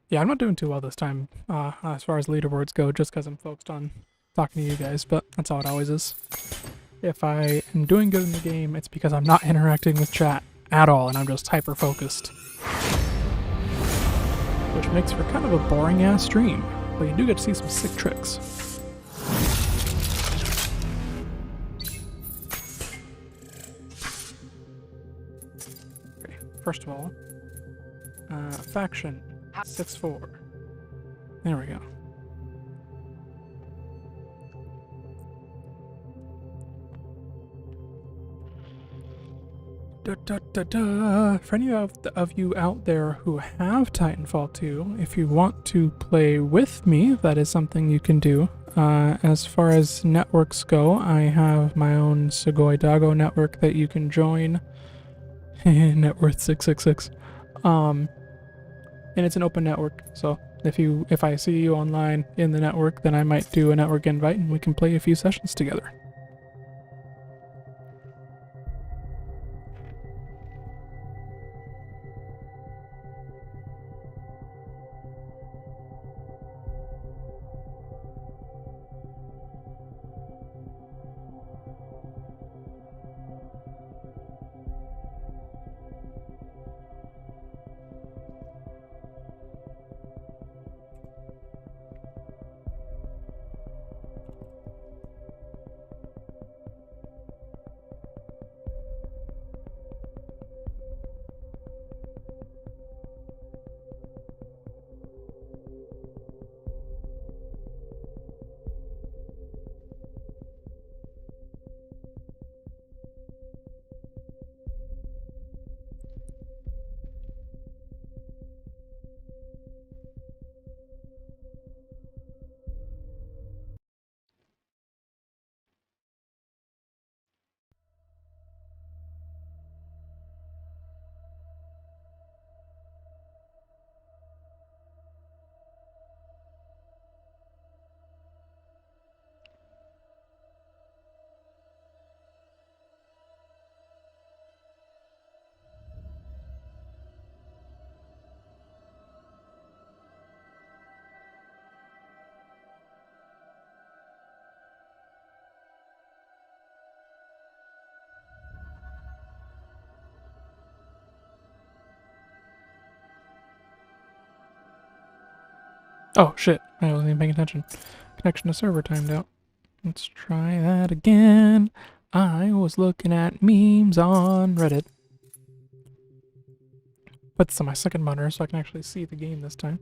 Yeah, I'm not doing too well this time, as far as leaderboards go, just because I'm focused on talking to you guys, but that's how it always is. If I am doing good in the game, it's because I'm not interacting with chat at all, and I'm just hyper-focused. Which makes for kind of a boring-ass stream, but you do get to see some sick tricks. Okay, first of all, faction 6-4. There we go. For any of you out there who have Titanfall 2, if you want to play with me, that is something you can do. As far as networks go, I have my own Sugoi Dago network that you can join. Network 666. And it's an open network, so if I see you online in the network, then I might do a network invite and we can play a few sessions together. Oh shit, I wasn't even paying attention. Connection to server timed out. Let's try that again. I was looking at memes on Reddit. Put this on my second monitor so I can actually see the game this time.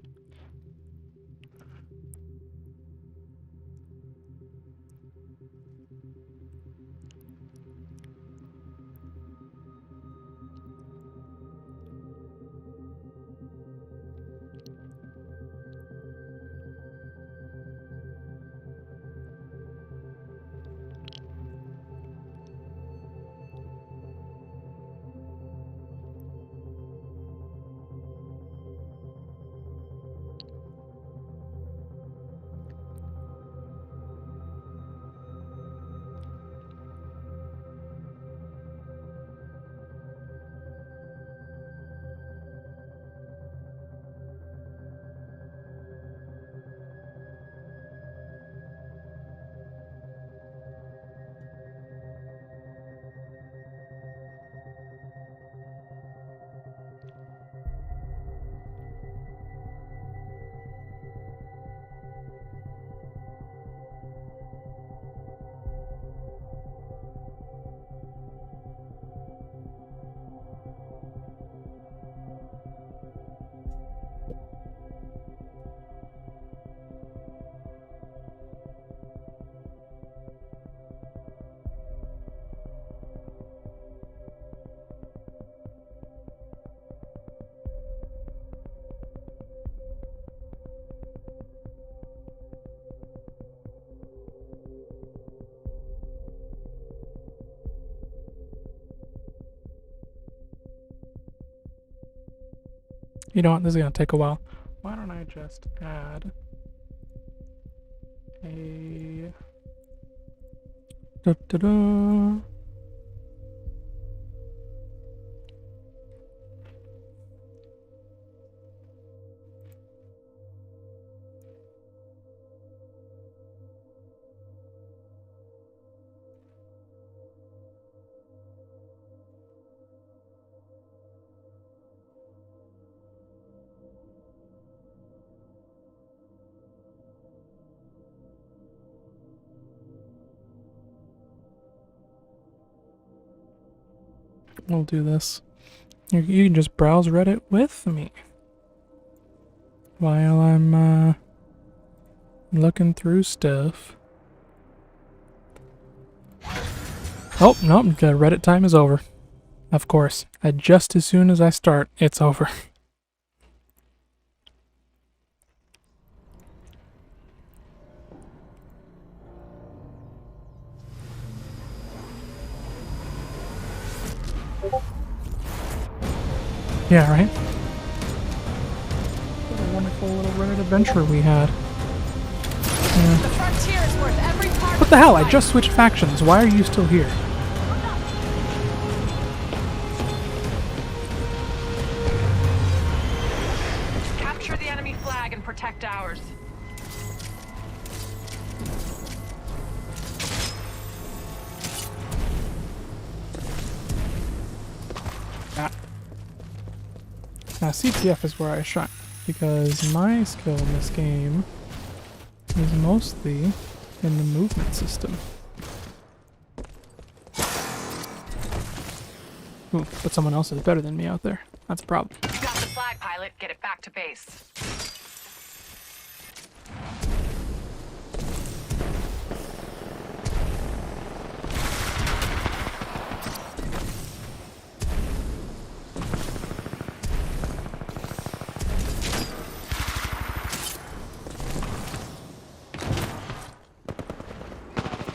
You know what? This is gonna take a while. Why don't I just add a da-da-da. we'll do this. You can just browse Reddit with me while I'm looking through stuff. Oh, nope, the Reddit time is over. Of course, just as soon as I start, it's over. Yeah, right? What a wonderful little Reddit adventure we had. Yeah. The frontier is worth every part. What the hell? I just switched factions. Why are you still here? Capture the enemy flag and protect ours. Now CTF is where I shine, because my skill in this game is mostly in the movement system. Ooh, but someone else is better than me out there. That's a problem. You got the flag, pilot. Get it back to base.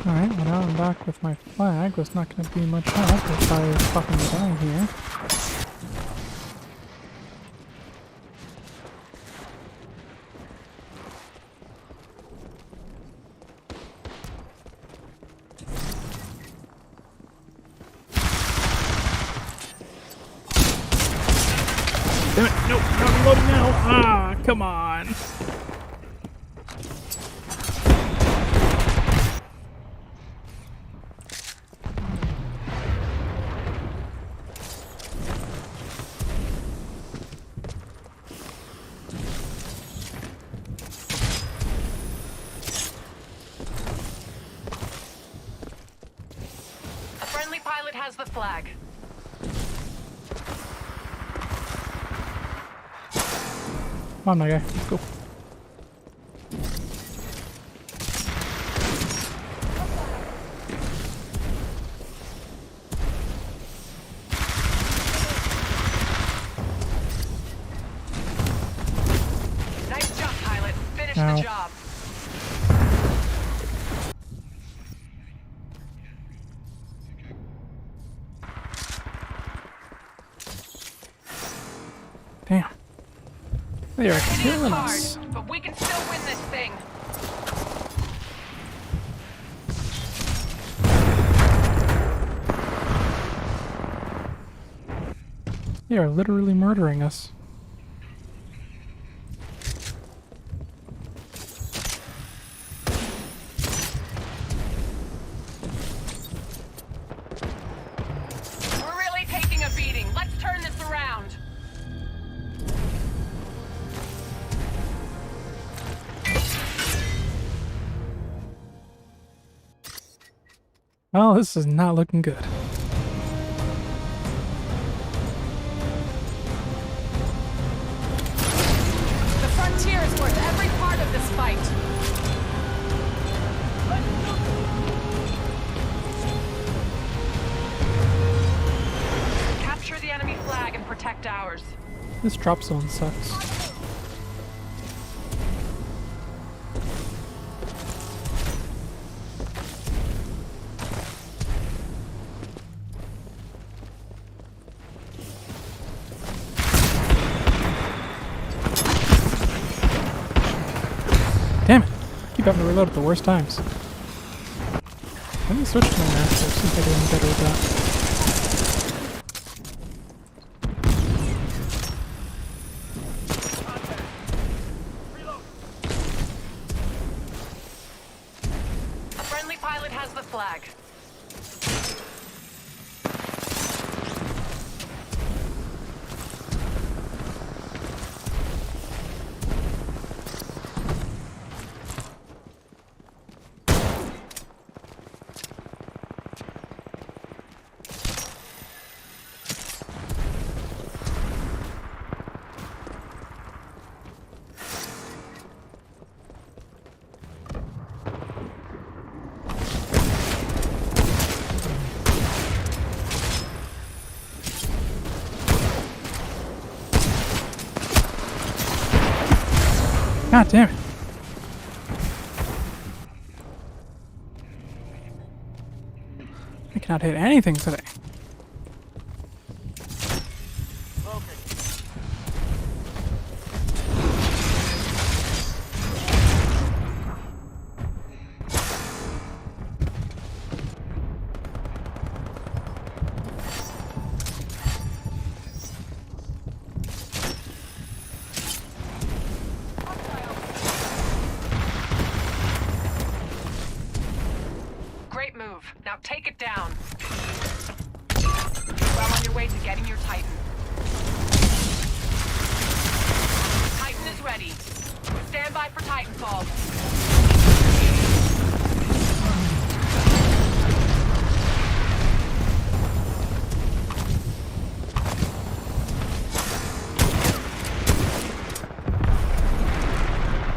Alright, well now I'm back with my flag. There's not going to be much help if I fucking die here. Damn it! Nope, not reloading now! Ah, come on! A friendly pilot has the flag. Come on, my guy. Let's go. Nice job, pilot. Finish Ow. the job. Damn. They are Hitting killing hard, us. but we can still win this thing. They are literally murdering us. We're really taking a beating. Let's turn this around. Well, this is not looking good. The frontier is worth every part of this fight. Capture the enemy flag and protect ours. This drop zone sucks. Damn it! I keep having to reload at the worst times. Let me switch to my master, see if I do any better with that. A friendly pilot has the flag. God damn it. I cannot hit anything today. Great move. Now take it down. Well on your way to getting your Titan. Titan is ready. Stand by for Titanfall.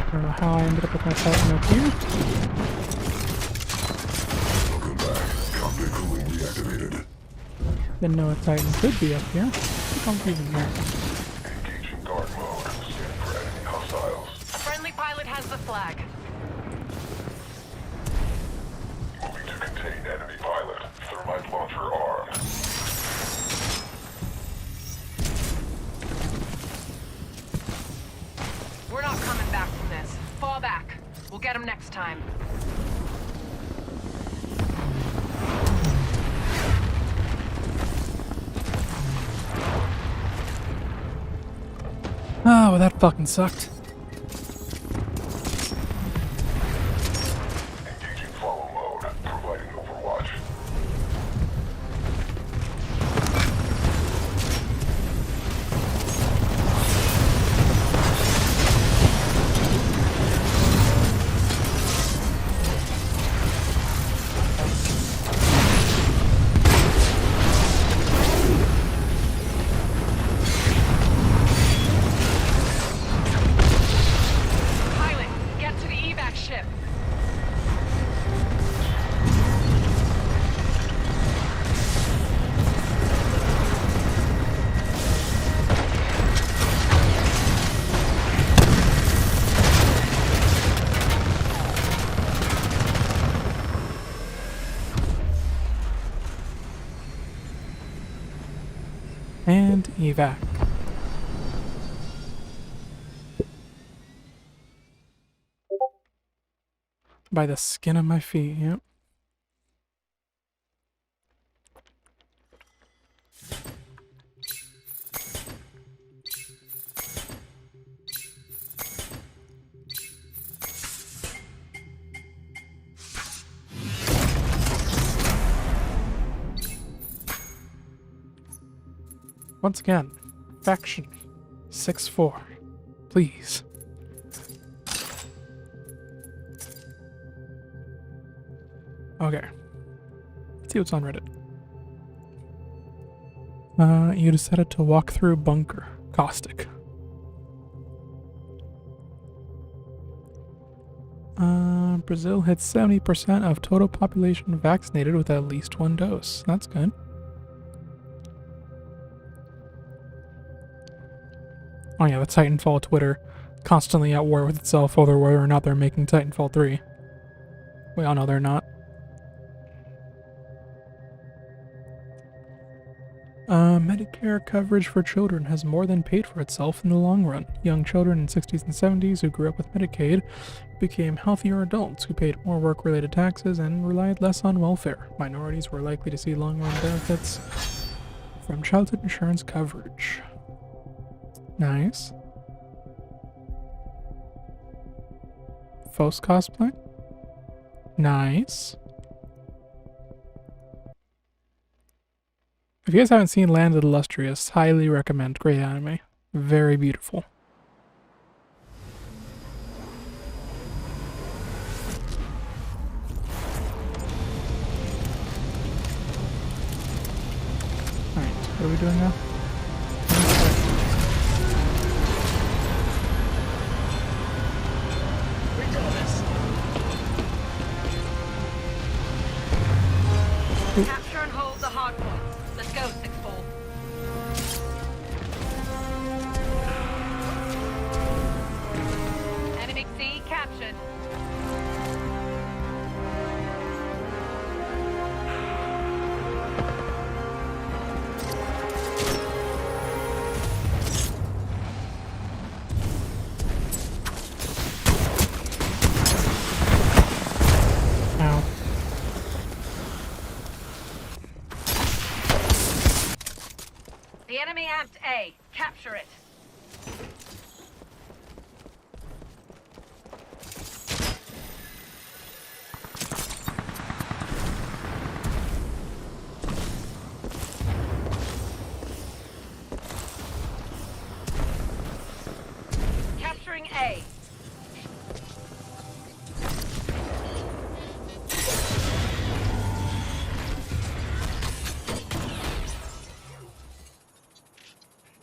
I don't know how I ended up with my Titan up here. Welcome back. Cockpit cooling reactivated. Didn't know a Titan could be up here. I'm even here. Engaging guard mode. Scanning for enemy hostiles. A friendly pilot has the flag. Moving to contain enemy pilot. Thermite launcher armed. We're not coming back from this. Fall back. We'll get him next time. Oh, well, that fucking sucked. Engaging follow mode. Providing overwatch. Pilot, get to the evac ship. And evac. By the skin of my feet, yep. Once again, faction 6-4. Please. Okay. Let's see what's on Reddit. You decided to walk through bunker. Caustic. Brazil hits 70% of total population vaccinated with at least one dose. That's good. Oh yeah, the Titanfall Twitter constantly at war with itself over whether or not they're making Titanfall 3. We all know they're not. Medicare coverage for children has more than paid for itself in the long run. Young children in the 60s and 70s who grew up with Medicaid became healthier adults who paid more work-related taxes and relied less on welfare. Minorities were likely to see long-run benefits from childhood insurance coverage. Nice. Fos cosplay? Nice. If you guys haven't seen Land of the Illustrious, highly recommend. Great anime. Very beautiful. Alright, what are we doing now? Capture and hold the hard points. Let's go, 6-4. Enemy Enemy amped A. Capture it. Capturing A.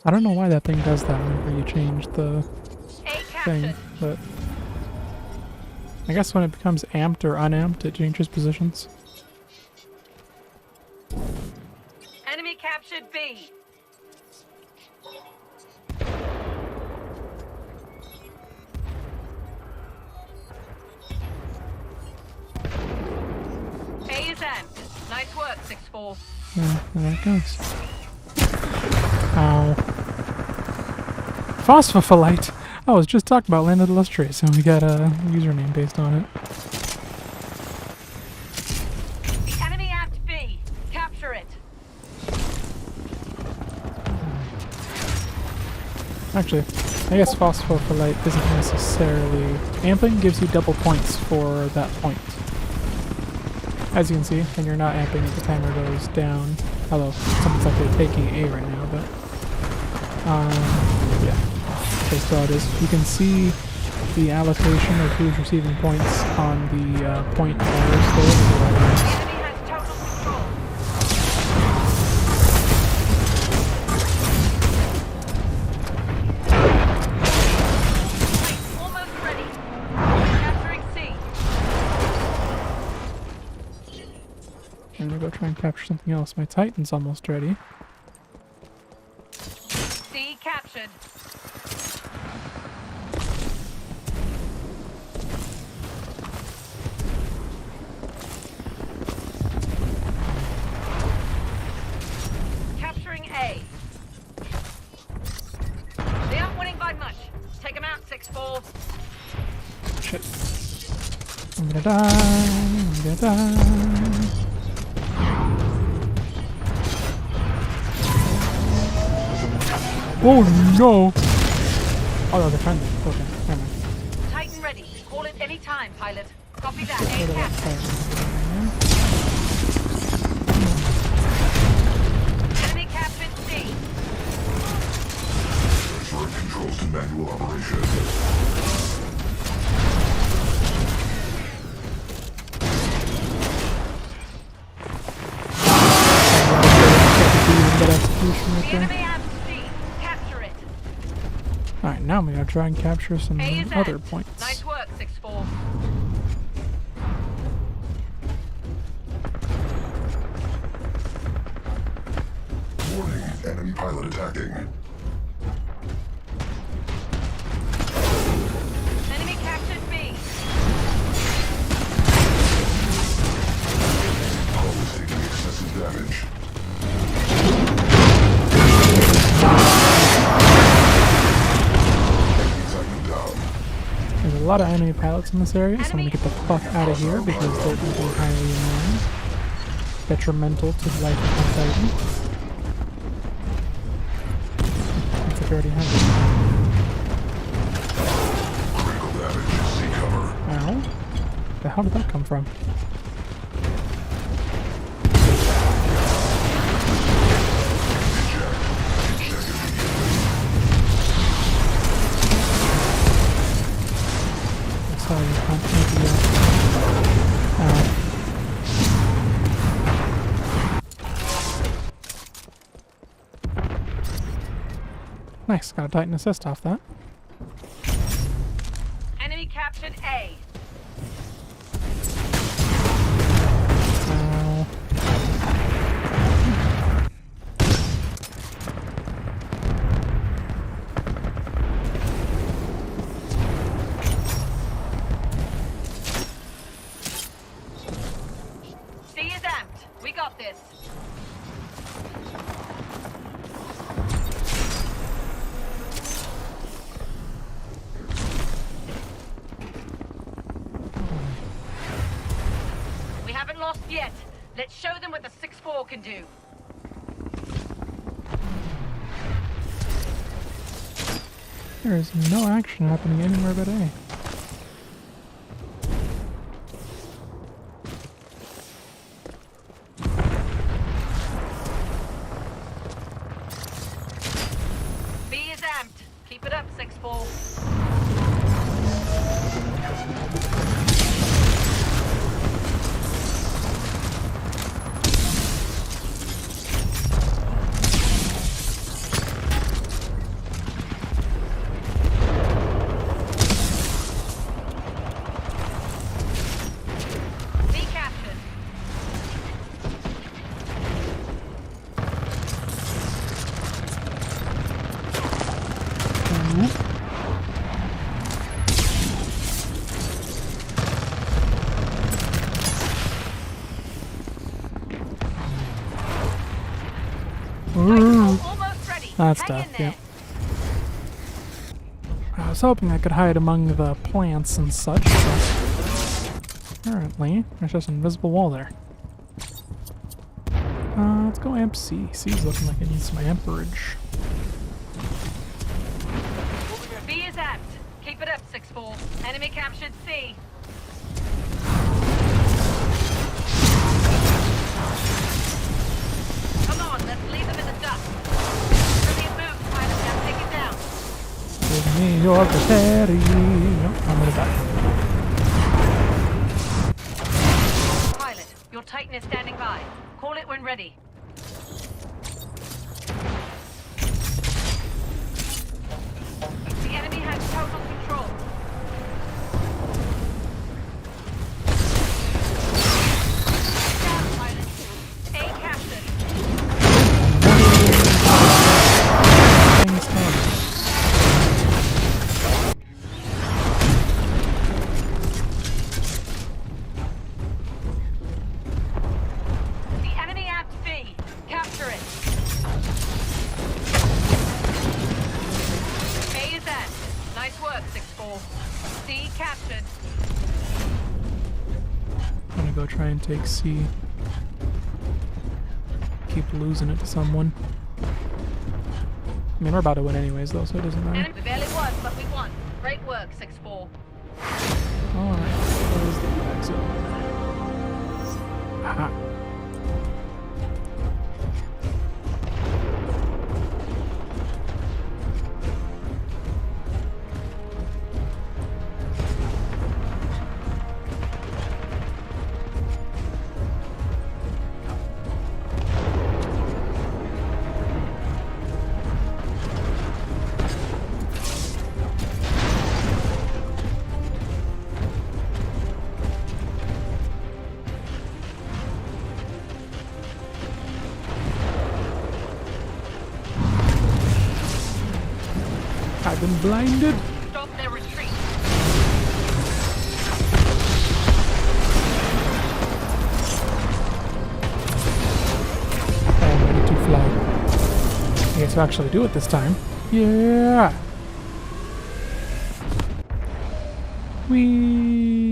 I don't know why that thing does that whenever you change the A thing, captured. but I guess when it becomes amped or unamped, it changes positions. Enemy captured B. A is amped. Nice work, 6-4. Yeah, there it goes. Ow. Phosphophilite! I was just talking about Land of the Illustrious, and we got a username based on it. The enemy amped B. Capture it. Actually, I guess phosphophilite isn't necessarily... Amping gives you double points for that point. As you can see, when you're not amping it, the timer goes down. Although, someone's actually taking A right now, but... yeah. That's how it is. You can see the allocation of who's receiving points on the point bars The there. enemy has total control. Titan almost ready. Capturing C. I'm gonna go try and capture something else. My Titan's almost ready. C captured. Capturing A. They aren't winning by much. Take them out, 6-4. Shit. I'm gonna die. I'm gonna die. Oh no! Oh no, they're friendly. Okay, never mind. Titan ready. Call it any time, pilot. Copy that. A Go to that captured. side. Enemy captured C. Transferring controls to manual operation. That execution right The there. enemy amped C. Capture it. Alright, now I'm gonna try and capture some A is other amped. points. Nice work, 6-4. Warning, enemy pilot attacking. Enemy captured B. Hull is taking excessive damage. Enemy Titan down. There's a lot of enemy pilots in this area, so I'm gonna get the fuck out of here because they're gonna be highly annoying. Detrimental to the life of my Titan. Looks like I already have Critical damage. See cover. it. Ow. The hell did that come from? That's how you can't make it yet. Ow. Nice, got a Titan assist off that. Enemy captured A. Ow. C is amped. We got this. We haven't lost yet. Let's show them what the 6-4 can do. There is no action happening anywhere but A. B is amped. Keep it up, 6-4. B captured. Ooh. Almost ready. That's Hang tough, in there. yeah. I was hoping I could hide among the plants and such, but apparently there's just an invisible wall there. Let's go amp C. C's looking like it needs some amperage. B is amped. Keep it up, 6-4. Enemy captured C. Come on, let's leave them in the dust. Brilliant move, pilot. Now take it down. Give me your battery. Nope, I'm gonna die. Pilot, your Titan is standing by. Call it when ready. The enemy has total control. Down, pilot. A captured. Things coming. The enemy at B. Capture it. A is at. Nice work, 6-4. C captured. I'm gonna go try and take C. Keep losing it to someone. I mean, we're about to win anyways, though, so it doesn't matter. We barely won, but we won. Great work, 6-4. Alright, where's the exit? Aha. I've been blinded. Stop their retreat. I'm ready to fly. I guess I'll actually do it this time. Yeah! Whee!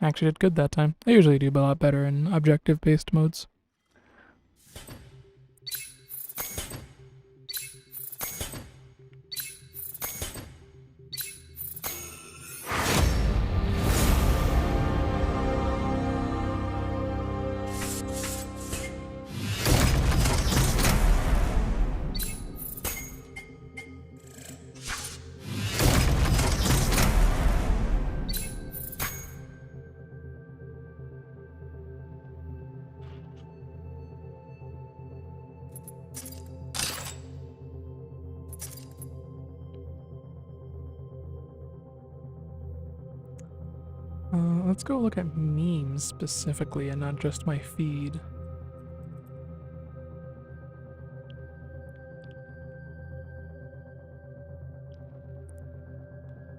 Actually did good that time. I usually do a lot better in objective-based modes. Let's go look at memes specifically and not just my feed.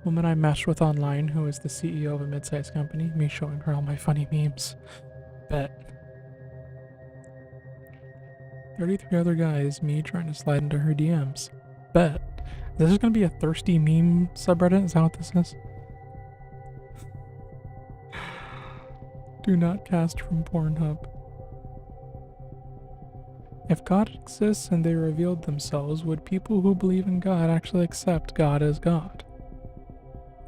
Woman I meshed with online who is the CEO of a mid-sized company, me showing her all my funny memes. Bet. 33 other guys, me trying to slide into her DMs. Bet. This is gonna be a thirsty meme subreddit, is that what this is? Do not cast from Pornhub. If God exists and they revealed themselves, would people who believe in God actually accept God as God?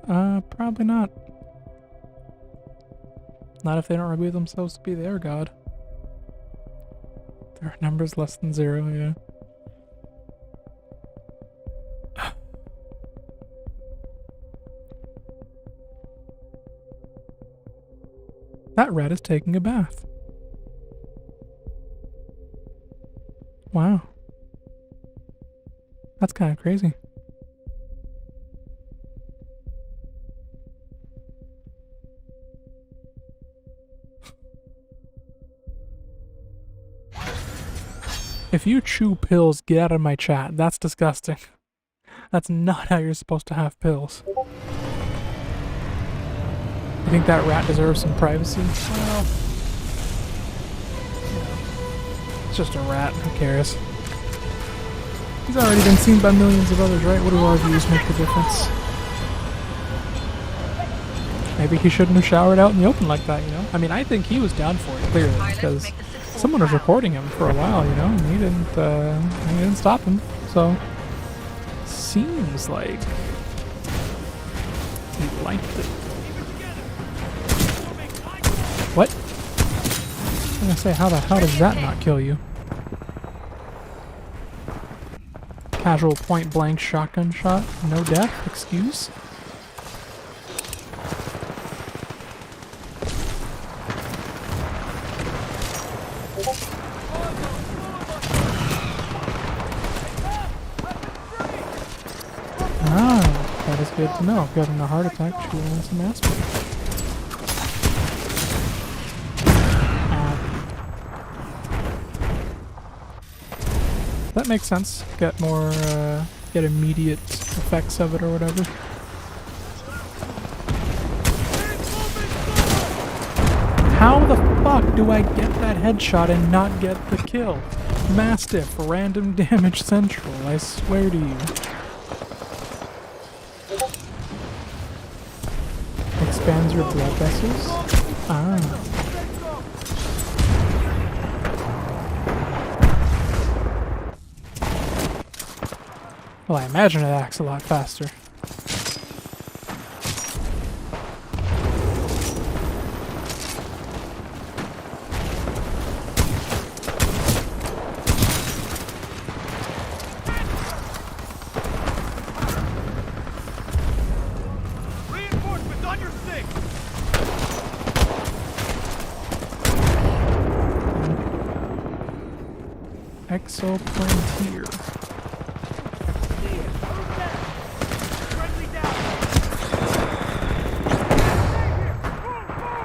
Probably not. Not if they don't reveal themselves to be their God. There are numbers less than 0, yeah. That rat is taking a bath. Wow. That's kind of crazy. If you chew pills, get out of my chat. That's disgusting. That's not how you're supposed to have pills. You think that rat deserves some privacy? Well, it's just a rat. Who cares? He's already been seen by millions of others, right? What do our views make the difference? Maybe he shouldn't have showered out in the open like that, you know? I mean, I think he was down for it, clearly, because someone was recording him for a while, you know? And he didn't stop him, so... Seems like... he liked it. What? I'm gonna say, how the hell does that not kill you? Casual point-blank shotgun shot, no death, excuse? Ah, that is good to know. If you're having a heart attack, chew on some aspirin. That makes sense. Get more, get immediate effects of it or whatever. How the fuck do I get that headshot and not get the kill? Mastiff, random damage central, I swear to you. Expands your blood vessels? Ah. Well, I imagine it acts a lot faster. Reinforcements on your six! Exoplanetier.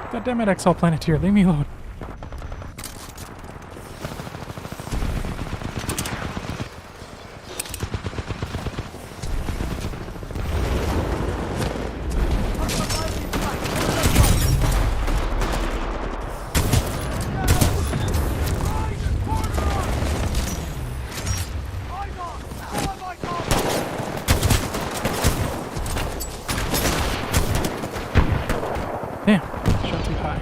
God damn it, Exoplanetier, leave me alone. Damn, shot too high.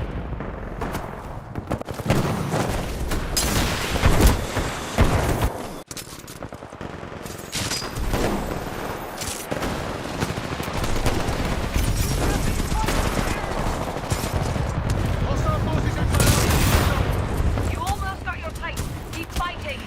You almost got your place. Keep fighting.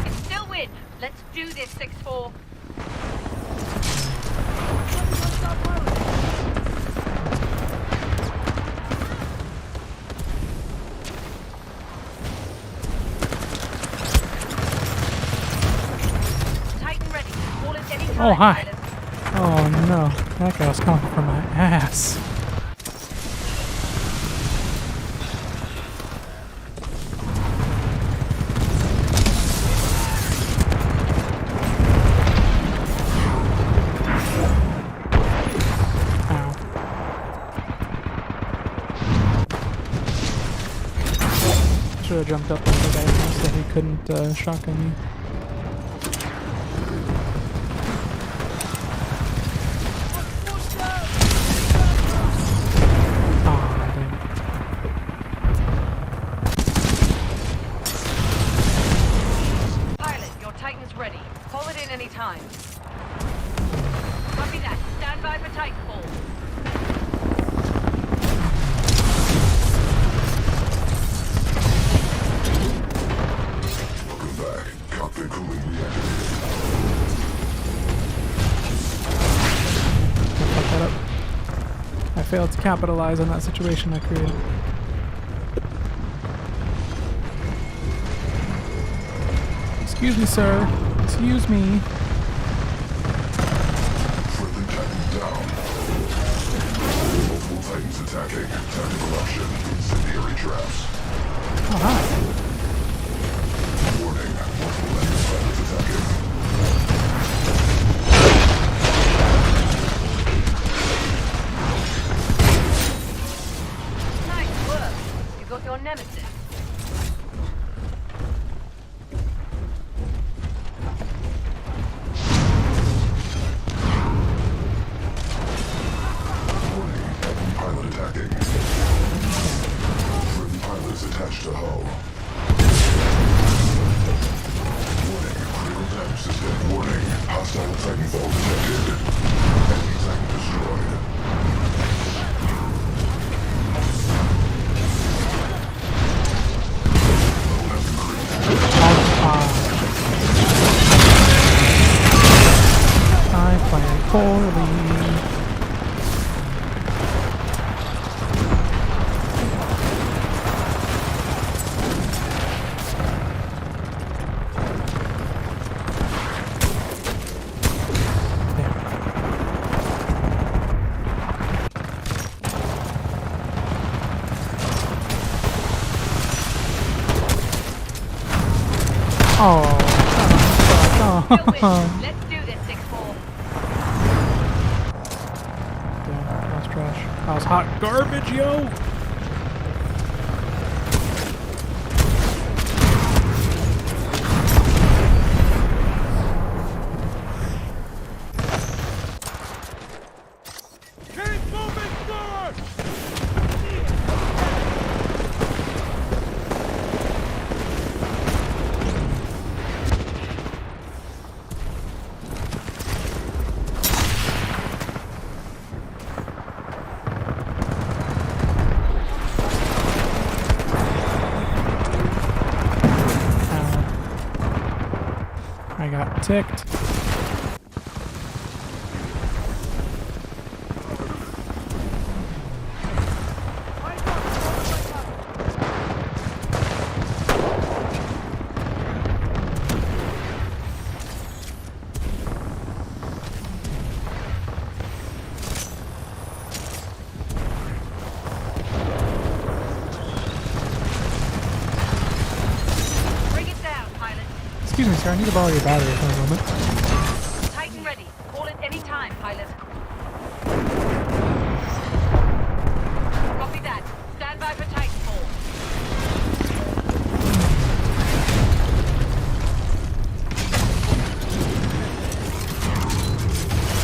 It's still win. Let's do this, 6-4. Titan ready. Call it any time. Oh, hi. pilot. Oh no, that guy was coming for my ass. should have jumped up over there so he couldn't shotgun me. Aw, dang. Pilot, your Titan's ready. Call it in any time. Copy that. Stand by for Titanfall. Welcome back. Cockpit cooling reactivated. Fuck that up. I failed to capitalize on that situation I created. Excuse me, sir. Excuse me. Friendly Titan down. Multiple Titans attacking. Tactical option. Incendiary traps. Oh, hi. Warning. Multiple enemy pilots attacking. Nice work. You got your nemesis. Warning. Enemy pilot attacking. Friendly pilots attached to hull. Warning. Critical damage system. Warning. Hostile Titanfall detected. Enemy Titan destroyed. I planned poorly. Oh, Still oh. win. Let's do this, 6-4. Damn, that was trash. That was hot garbage, yo! I got ticked. Bring it down, pilot. Excuse me, sir. I need to borrow your battery for a moment. Titan ready. Call it any time, pilot. Copy that. Stand by for Titanfall.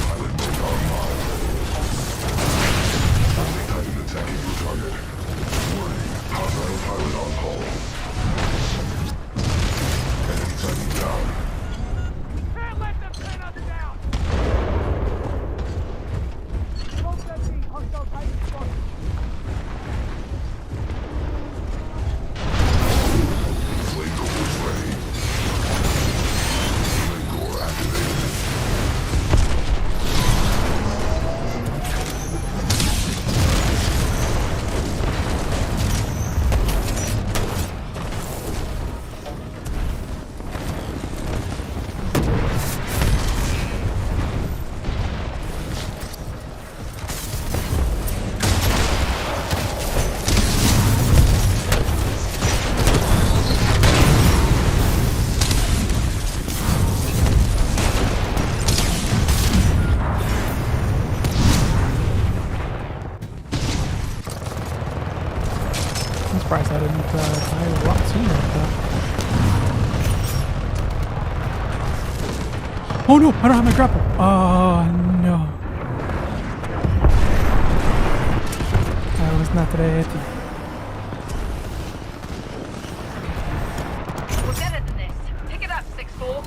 Pilot mode online. Enemy Titan attacking your target. Warning. Hostile pilot on hull. Enemy Titan down. surprised I didn't die a lot sooner like that. Oh no, I don't have my grapple. Oh no. That was not it. We're better than this. Pick it up, 6-4.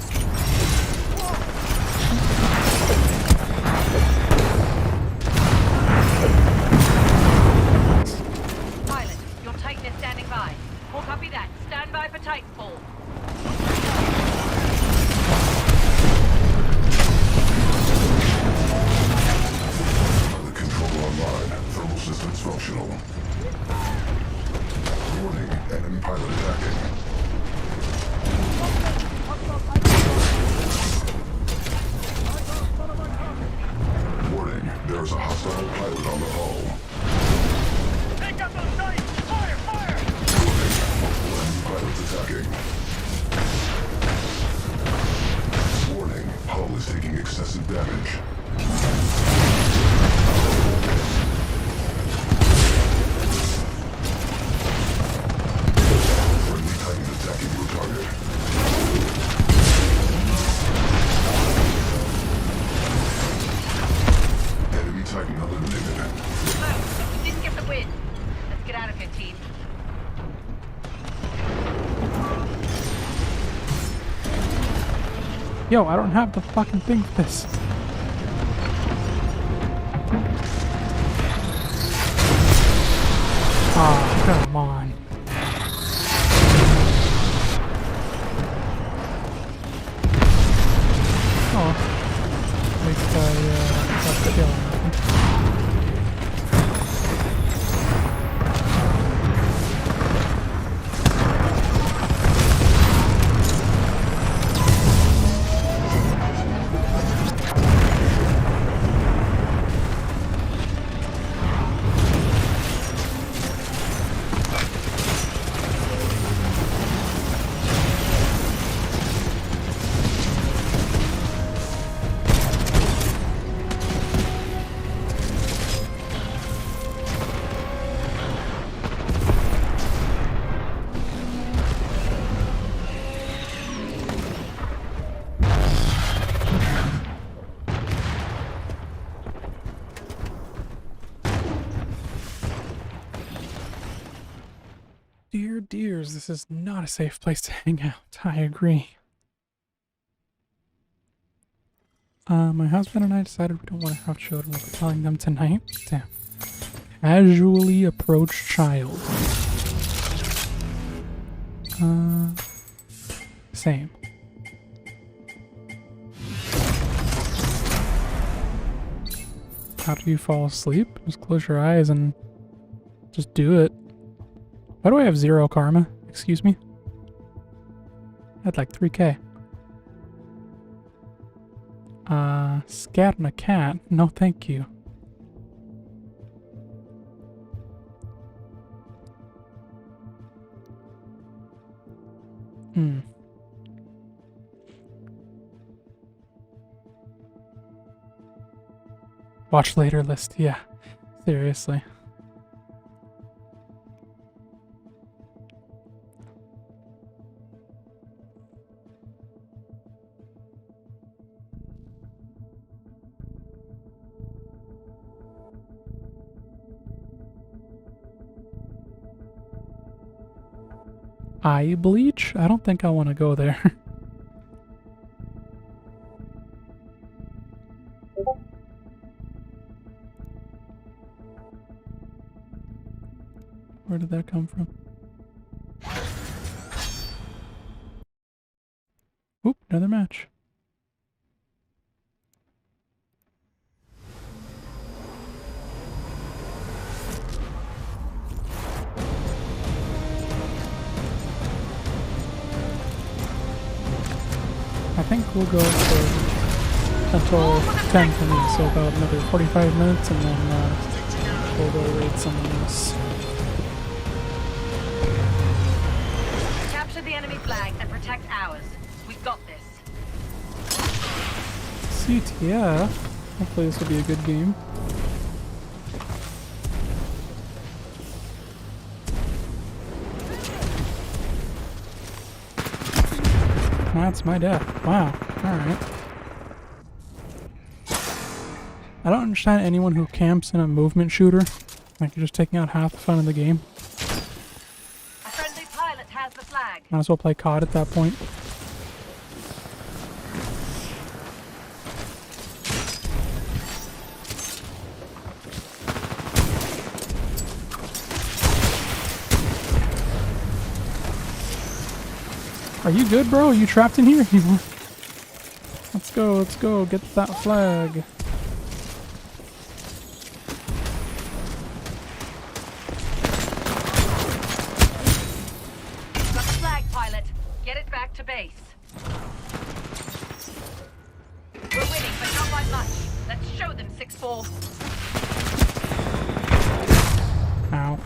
Pilot, your Titan is standing by. We'll copy that. Stand by for Titanfall. Pilot control online. Thermal systems functional. Warning, enemy pilot attacking. Warning, there is a hostile pilot on the hull. Pick up those sights! Fire! Fire! Warning, multiple enemy pilots attacking. Warning, hull is taking excessive damage. Friendly Titan attacking your target. Enemy Titan eliminated. Close. We didn't get the win. Let's get out of here, team. Yo, I don't have the fucking thing for this. Oh, come on. Oh, at least I got the kill on that one. Dear dears, this is not a safe place to hang out. I agree. My husband and I decided we don't want to have children. We're telling them tonight. Damn. Casually approach child. Same. How do you fall asleep? Just close your eyes and just do it. Why do I have 0 karma? Excuse me? I had like 3k. Scat and a cat? No thank you. Watch later list, yeah. Seriously. Eye bleach? I don't think I want to go there. Where did that come from? Oop, another match. I think we'll go for until 10 for me, so about another 45 minutes, and then we'll go raid someone else. Capture the enemy flag and protect ours. We've got this. CTF. Hopefully this will be a good game. That's my death. Wow. Alright. I don't understand anyone who camps in a movement shooter. Like, you're just taking out half the fun of the game. A friendly pilot has the flag. Might as well play COD at that point. Are you good, bro? Are you trapped in here? Let's go, get that flag. Got the flag, pilot. Get it back to base. We're winning, but not by much. Let's show them 6-4. Ow.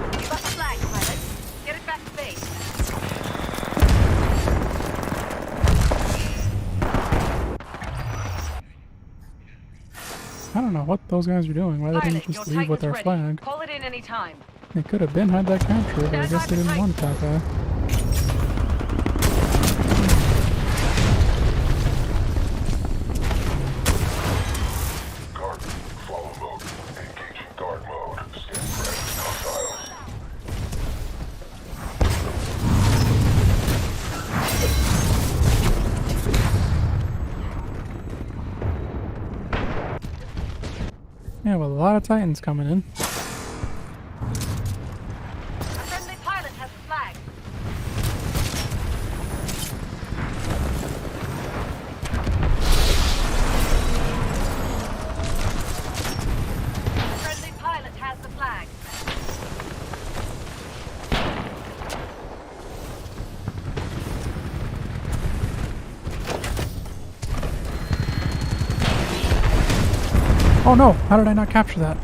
You got the flag, pilot. Get it back to base. I don't know what those guys are doing. Why they didn't Pilot, your just leave with Titan's our ready. flag. Call it in any time. They could have been had that capture, but I Stand guess by they for didn't want that guy. Guard, follow mode. Engaging guard mode. Scan friends, hostiles. Yeah, well, a lot of Titans coming in. A friendly pilot has the flag. A friendly pilot has the flag. Oh no! How did I not capture that?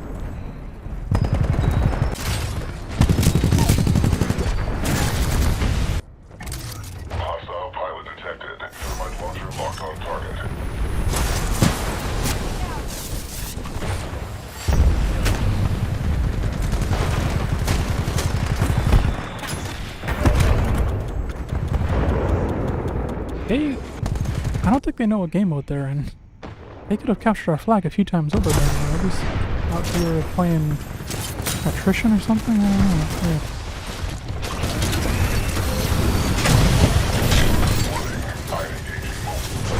Hostile pilot detected. Thermite launcher locked on target. I don't think they know what game mode they're in. They could have captured our flag a few times over there. I just thought they were playing attrition or something. I don't know. Yeah. I'm engaging multiple.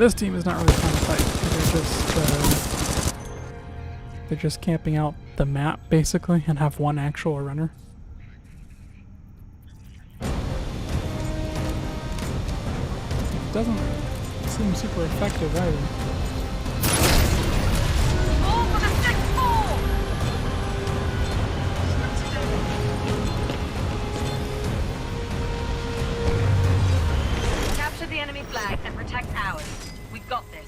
this team is not really trying to fight. They're just camping out the map basically and have one actual runner. Doesn't seem super effective either. All for the sixth floor! Capture the enemy flag and protect ours. We got this.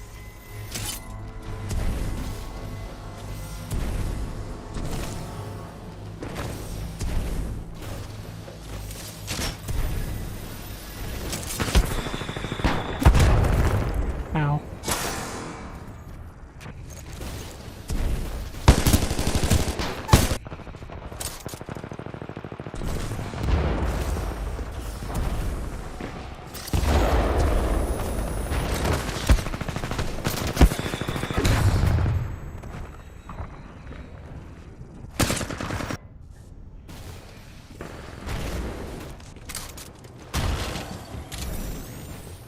Ow.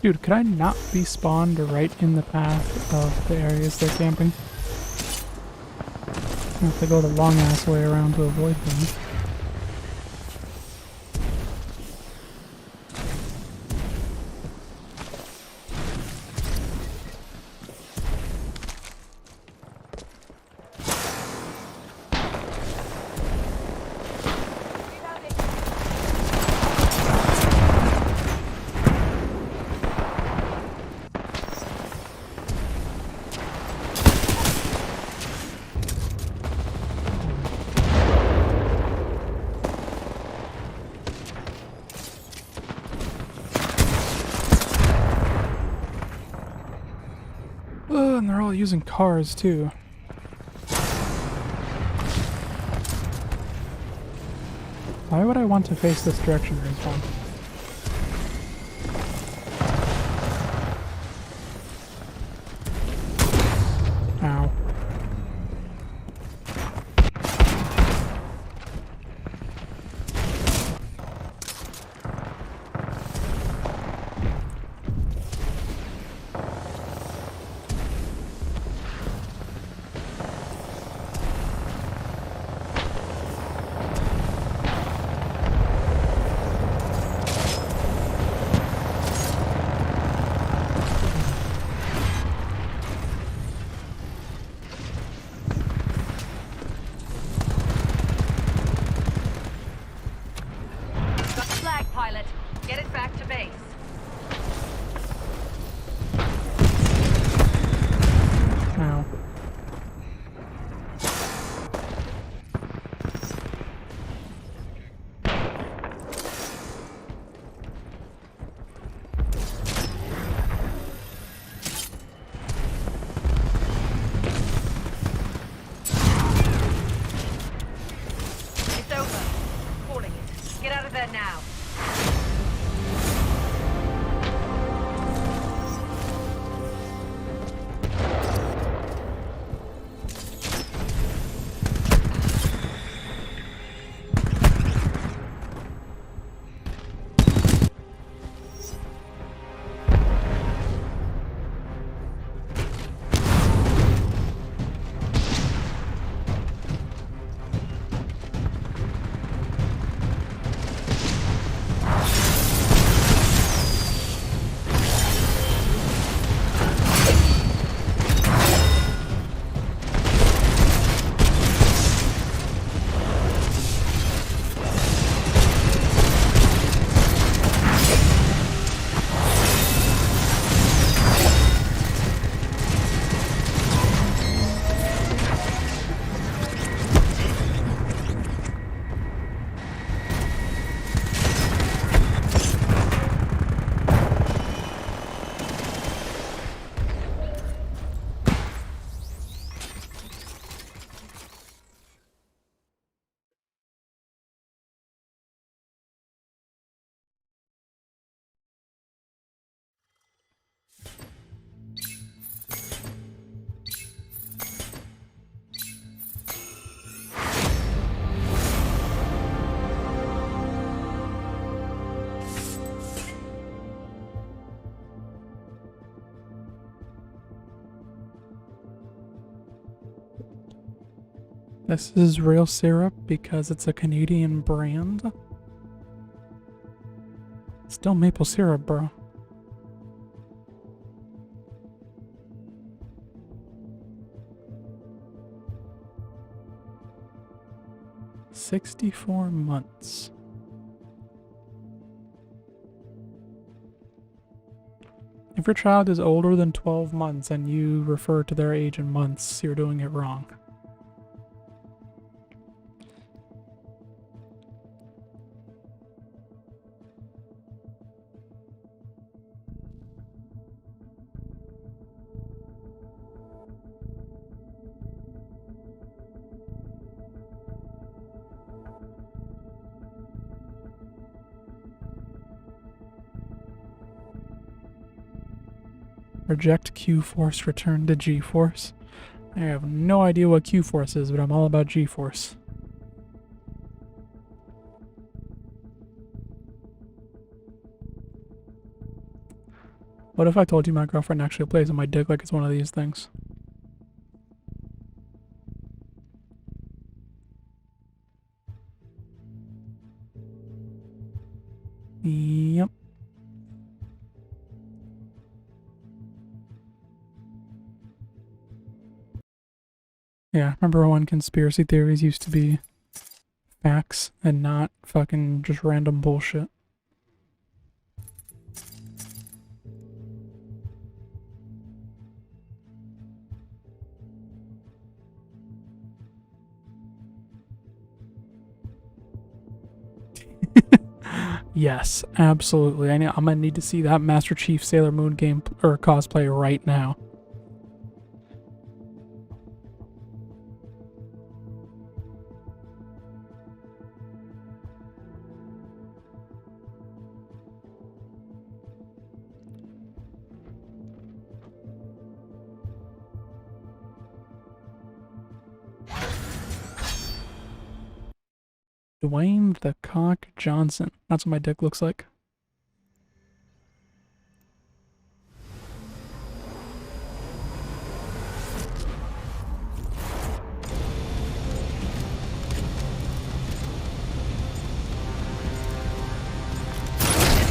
Dude, could I not be spawned right in the path of the areas they're camping? I have to go the long ass way around to avoid them. Oh, and they're all using cars too. Why would I want to face this direction, Respawn? Ow. This is real syrup because it's a Canadian brand. Still maple syrup, bro. "64 months. If your child is older than 12 months and you refer to their age in months, you're doing it wrong. Reject Q-Force, return to G-Force. I have no idea what Q-Force is, but I'm all about G-Force. What if I told you my girlfriend actually plays on my dick like it's one of these things? Yep. Yeah, remember when conspiracy theories used to be facts and not fucking just random bullshit? Yes, absolutely. I'm gonna need to see that Master Chief Sailor Moon game or cosplay right now. Dwayne the Cock Johnson. That's what my dick looks like.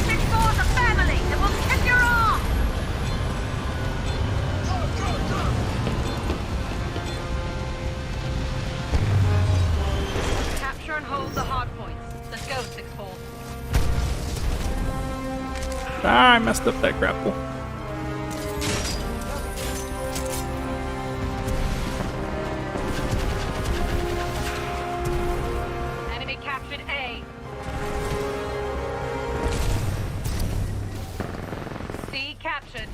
This four's a family that will kick your ass! Capture and hold the hard points. Let's go, 6-4. Ah, I messed up that grapple. Enemy captured A. C captured.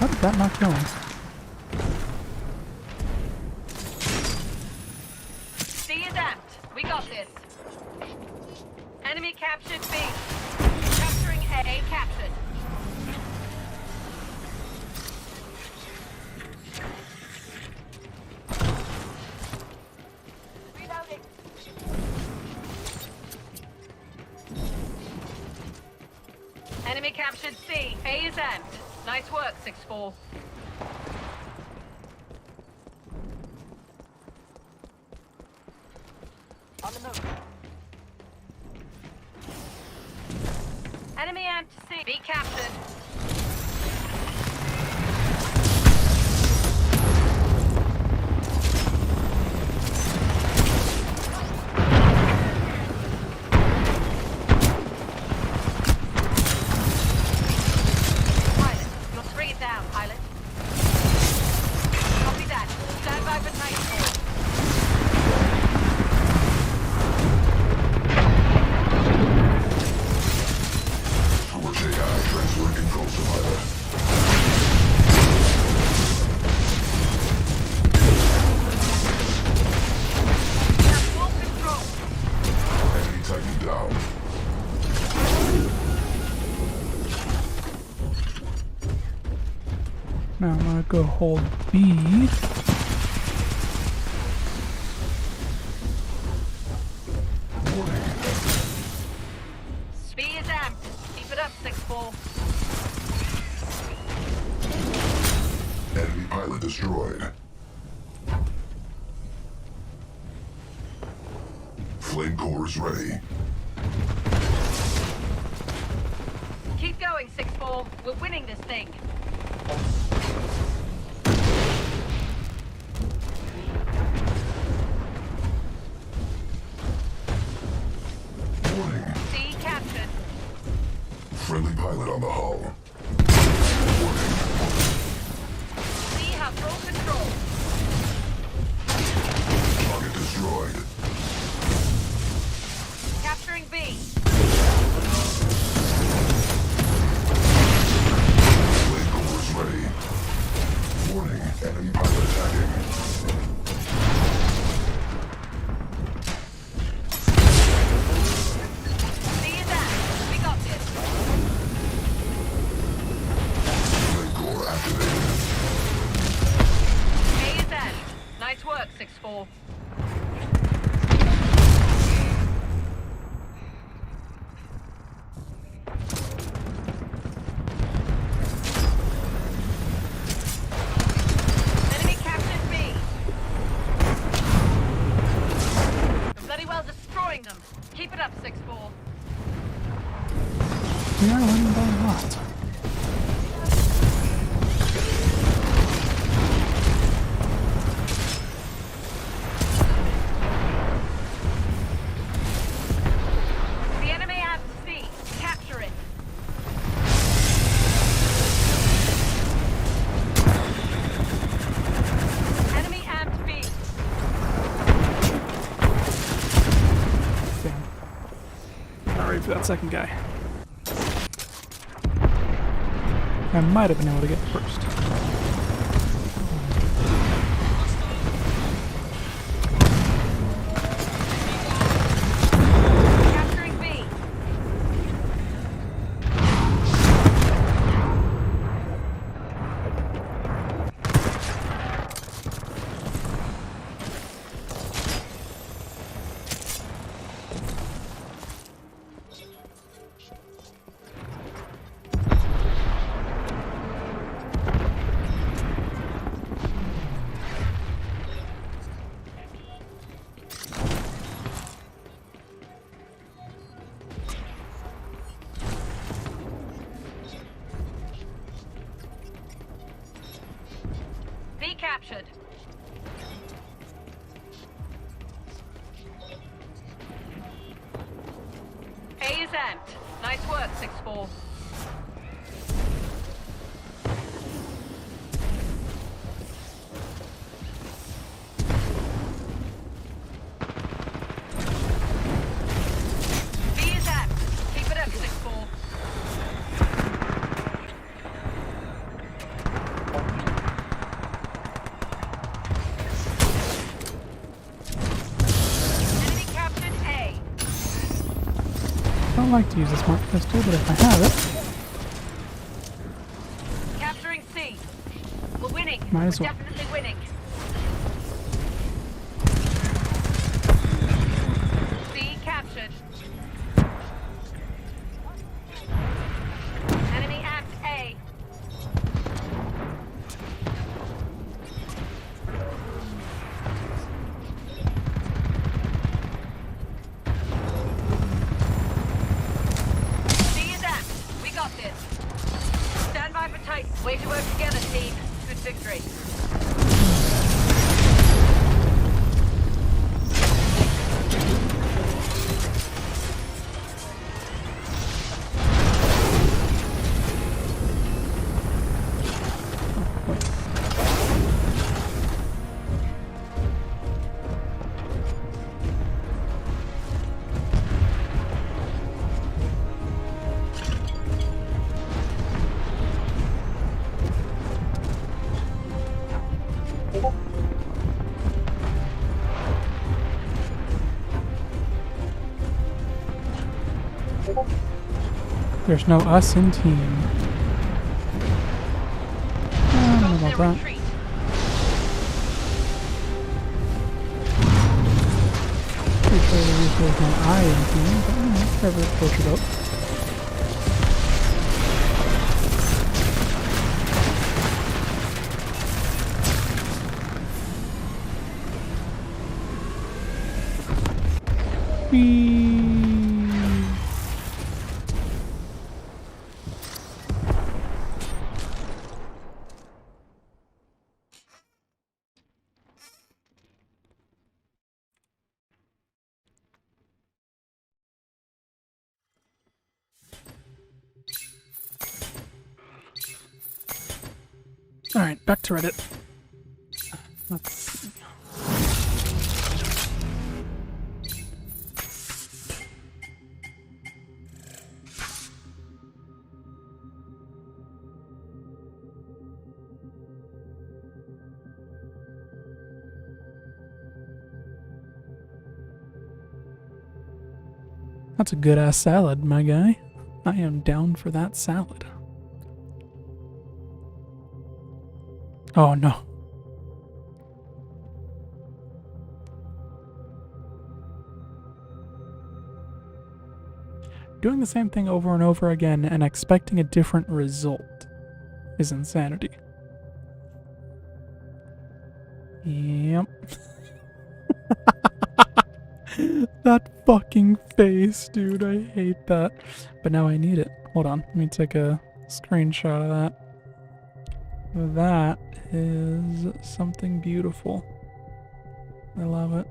How did that not kill him? C is amped. We got this. Enemy captured B. Capturing A captured. Reloading. Enemy captured C. A is amped. Nice work, 6-4. On the move. Enemy amped C. B captured. Pilot, you'll bring it down, pilot. Copy that. Stand by for Titanfall. Forge AI transferring control to Now I'm gonna go hold B. B is amped. Keep it up, 6-4. Enemy pilot destroyed. Flame cores ready. Keep going, 6-4. We're winning this thing. Warning. C captured. Friendly pilot on the hull. C has full control. Target destroyed. Capturing B. Flame cores ready. Warning. Enemy pilot attacking. C is amped. We got this. Flame core activated. A is amped. Nice work, 6-4. Enemy captured B. We're bloody well destroying them. Keep it up, 6-4. We are winning by a lot. The enemy has C. Capture it. Enemy amped B. Damn. Not ready for that second guy. I might have been able to get first. Capturing B. B captured. A is amped. Nice work, 6-4. B is amped. Keep it up, 6-4. Enemy captured A. I don't like to use a smart pistol, but if I have it, Capturing C. We're winning. Might as We're well. definitely winning. C captured. Enemy amped A. C is amped. We got this. Stand by for Titan. Way to work together, team. Good victory. there's no us in team. I'm gonna front. retreat. Pretty sure there usually is an eye in here, but never push it up. Alright, back to Reddit. Let's see. That's a good ass salad, my guy. I am down for that salad. Oh no. Doing the same thing over and over again and expecting a different result is insanity. Yep. That fucking face, dude. I hate that. But now I need it. Hold on. Let me take a screenshot of that. That is something beautiful. I love it.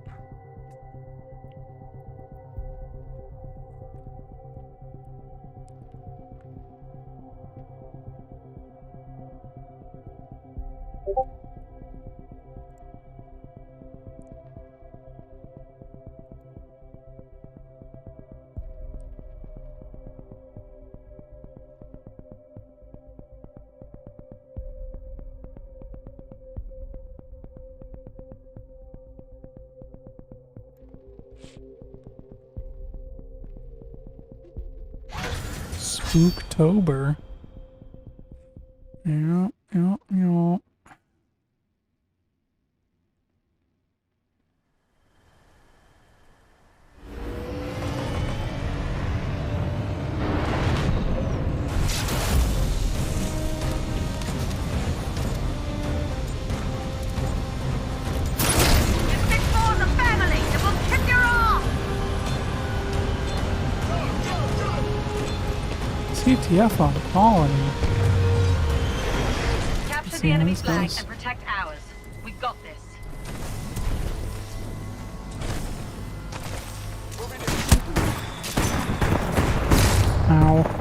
Spooktober. Yeah. CTF on colony. Capture See the enemy those flag guys? and protect ours. We got this. Ow.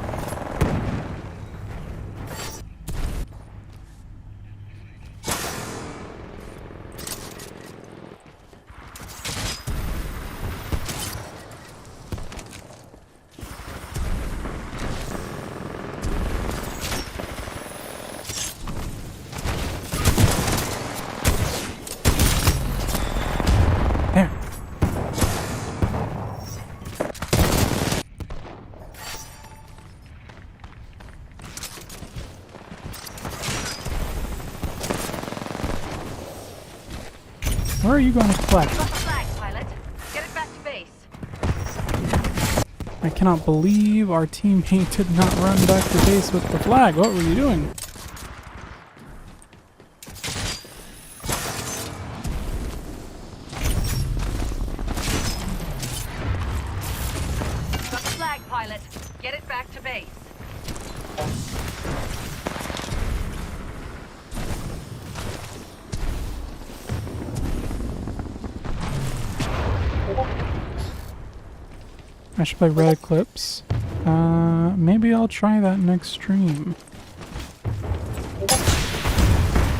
There. Where are you going to collect? Got the flag, pilot. Get it back to base. I cannot believe our teammate did not run back to base with the flag. What were you doing? Got the flag, pilot. Get it back to base. I should play Red Eclipse. Maybe I'll try that next stream.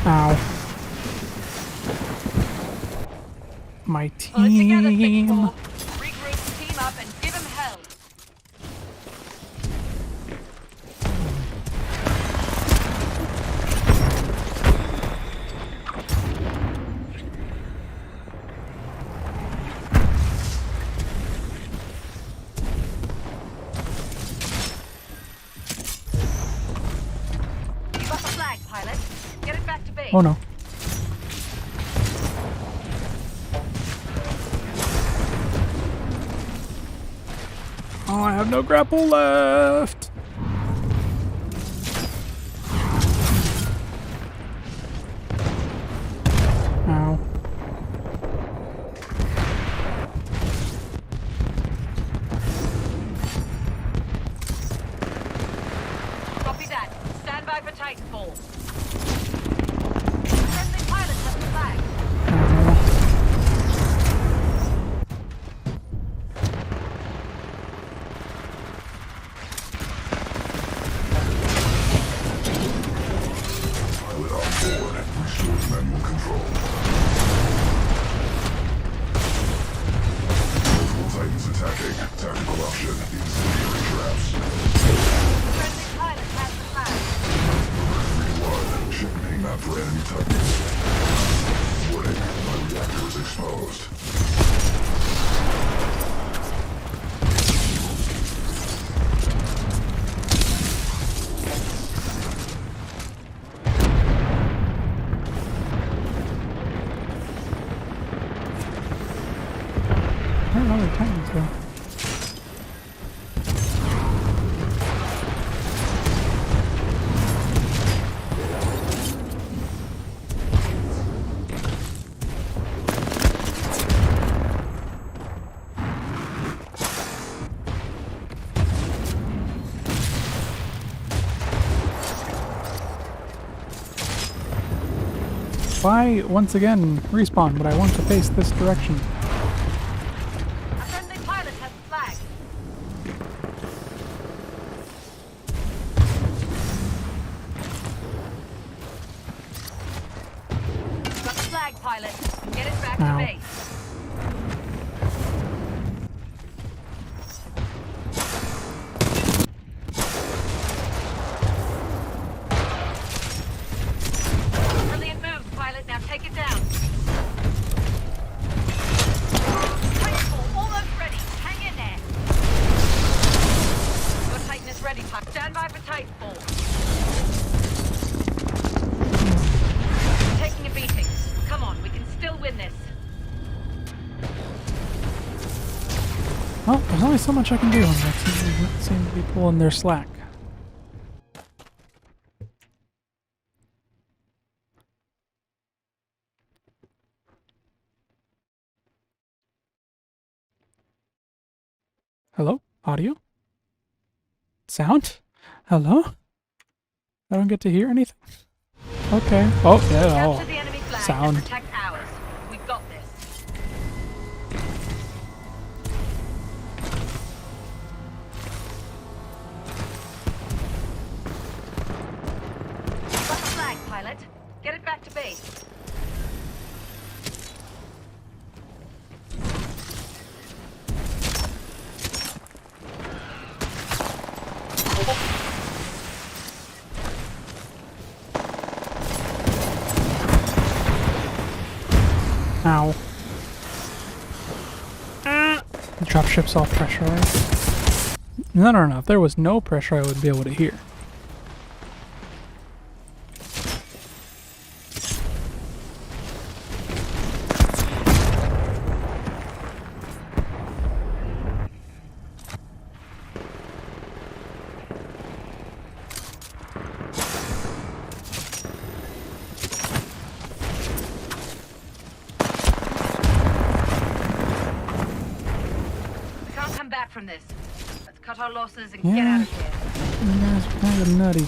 Ow. My Pull it together, team. 6-4. Regroup, team up, and give him hell. You got the flag, pilot. Get it back to base. Oh no. Oh, I have no grapple left. Ow. Copy that. Stand by for Titanfall. Friendly pilot has the flag. Pilot on board. Restores manual control. Multiple Titans attacking. Tactical option. Incendiary traps. Friendly pilot has the flag. 3-1. Ship being mapped for enemy Titans. Warning. My reactor is exposed. Where are all the Titans go? Why, once again, respawn, but I want to face this direction? A friendly pilot has the flag. Got the flag, pilot. Get it back Ow. to base. Brilliant move, pilot. Now take it down. Titanfall, almost ready. Hang in there. Your Titan is ready, pilot. Stand by for Titanfall. Taking a beating. Come on, we can still win this. Well, there's only so much I can do on that. Seem to be pulling their slack. Hello? Audio? Sound? Hello? I don't get to hear anything? Okay. Oh, yeah. Capture Oh. the enemy flag Sound. and protect ours. We've got this. Got the flag, pilot. Get it back to base. Ow. Ah. The dropship's all pressurized. No. If there was no pressure, I would be able to hear. We can't come back from this. Let's cut our losses and Yeah. get out of here. You guys are kind of nutty.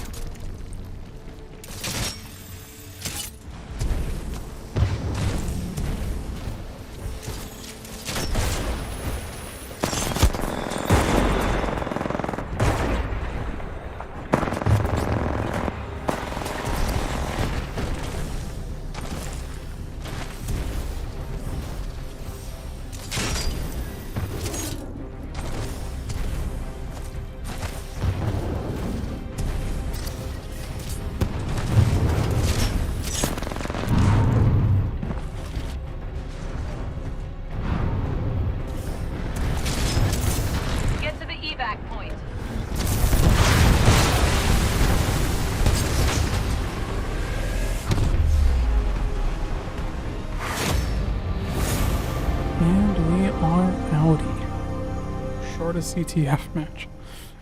CTF match.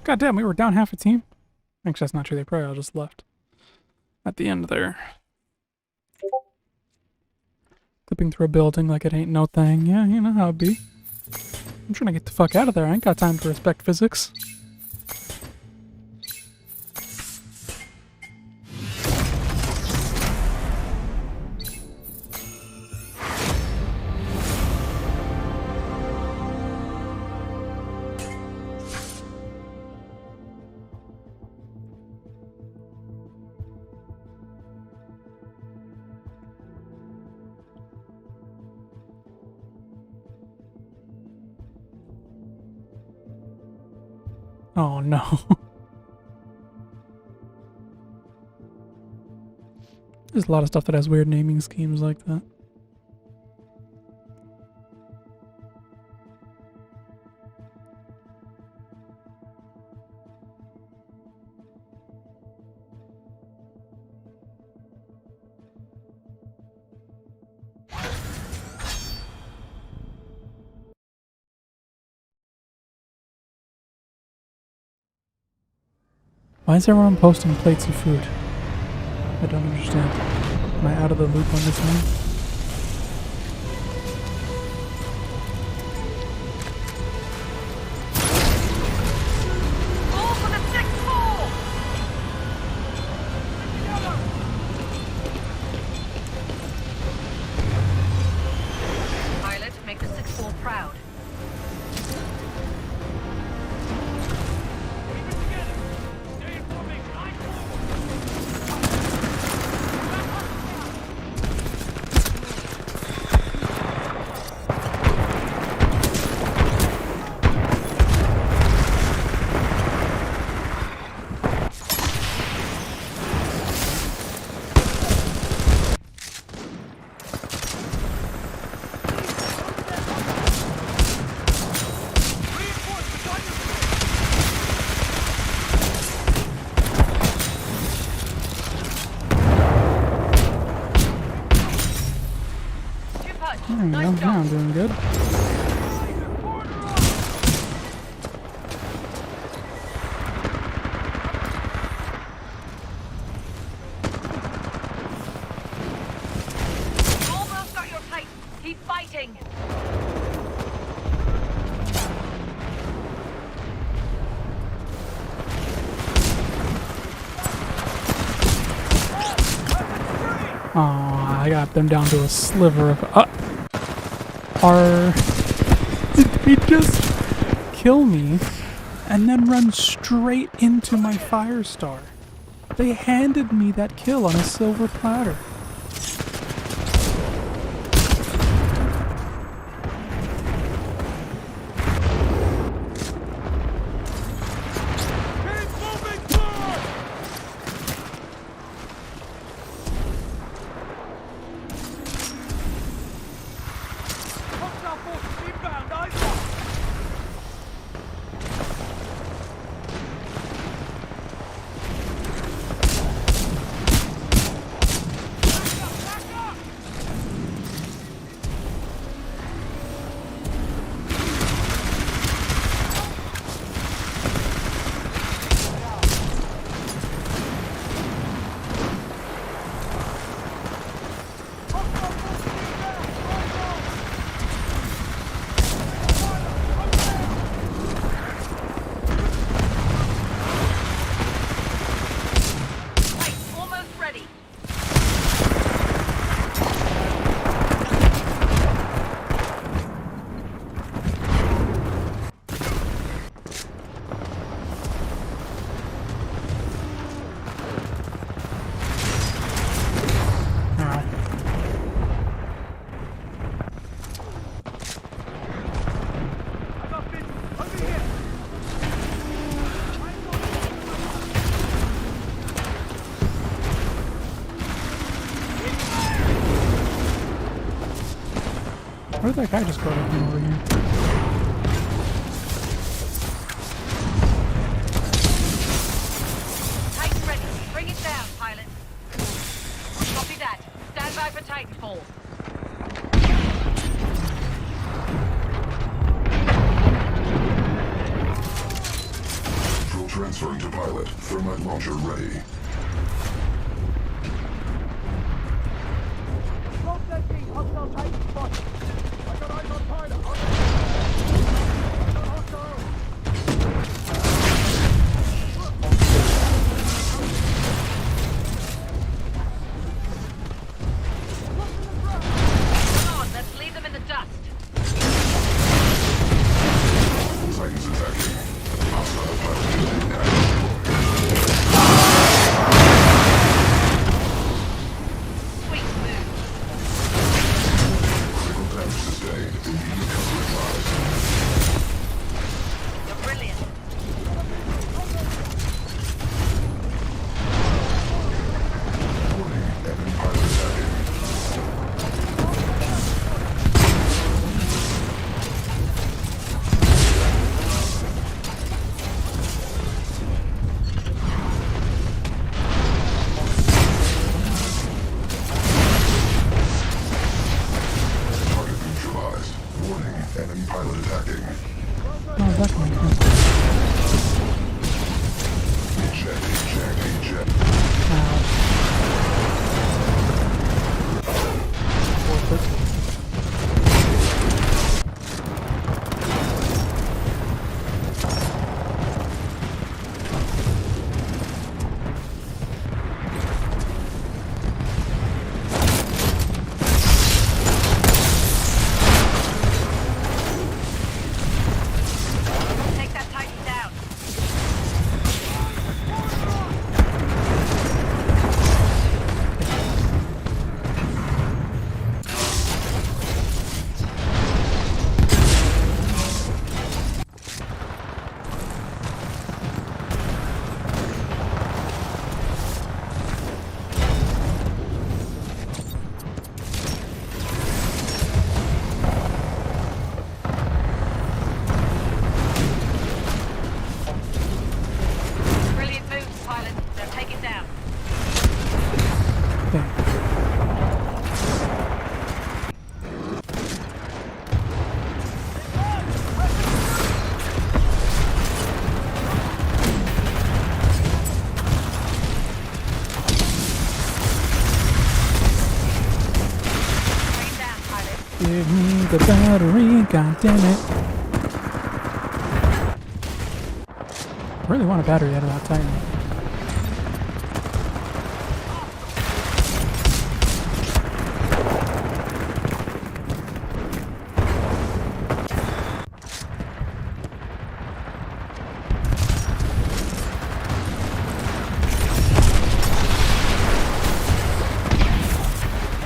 God damn, we were down half a team. Actually, that's not true. They probably all just left at the end there. Clipping through a building like it ain't no thing. Yeah, you know how it be. I'm trying to get the fuck out of there. I ain't got time to respect physics. Oh no. There's a lot of stuff that has weird naming schemes like that. Why is everyone posting plates of food? I don't understand. Am I out of the loop on this one? All for the sixth floor! Pilot, make the sixth floor proud. Now I'm doing good. Almost got your Titan. Keep fighting. Oh, I got them down to a sliver of. Did they just kill me and then run straight into my Firestar? They handed me that kill on a silver platter. Where did that guy just go from over here? Titan ready. Bring it down, pilot. Copy that. Stand by for Titanfall. Transferring to pilot. Thermite launcher ready. Come on, let's leave them in the dust. Titans attacking. Hostile pilot building active. Sweet move. Critical damage sustained. Immediate cover advised. You're brilliant. Warning, enemy pilot attacking. Target neutralized. Warning, enemy pilot attacking. Oh, that can make sense. Eject. Ow. Worth it. Take that Titan down. Brilliant moves, pilot. Now take it down. Okay. Take it down, pilot. Give me the battery, god damn it. I really want a battery out of that Titan.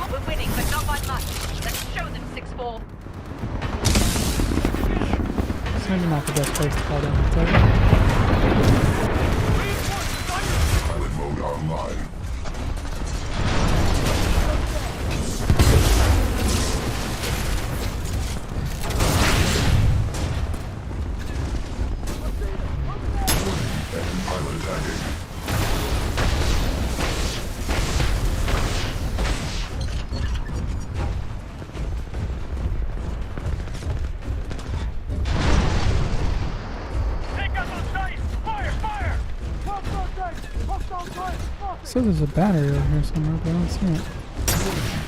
We're winning, but not by much. Let's show them 6-4. It's maybe not the best place to fall down the Titan. Pilot mode online. Enemy pilot attacking. So there's a battery over here somewhere, but I don't see it.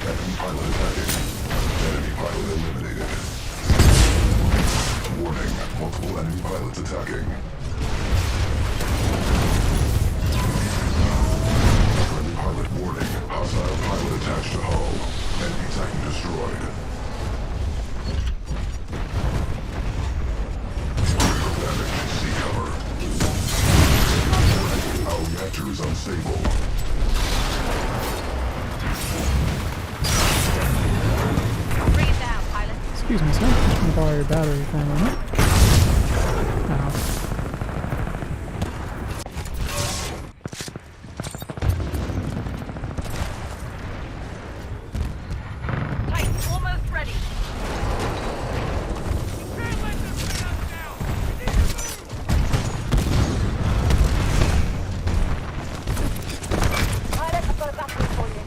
Enemy pilot attacking. Enemy pilot eliminated. Warning, multiple enemy pilots attacking. Friendly pilot warning. Hostile pilot attached to hull. Enemy Titan destroyed. Critical damage. See cover. Warning, our reactor is unstable. Bring it down, pilot. Excuse me, sir. Just gonna borrow your battery for a moment. Ow. Titan almost ready. Pilot, I've got a battery for you.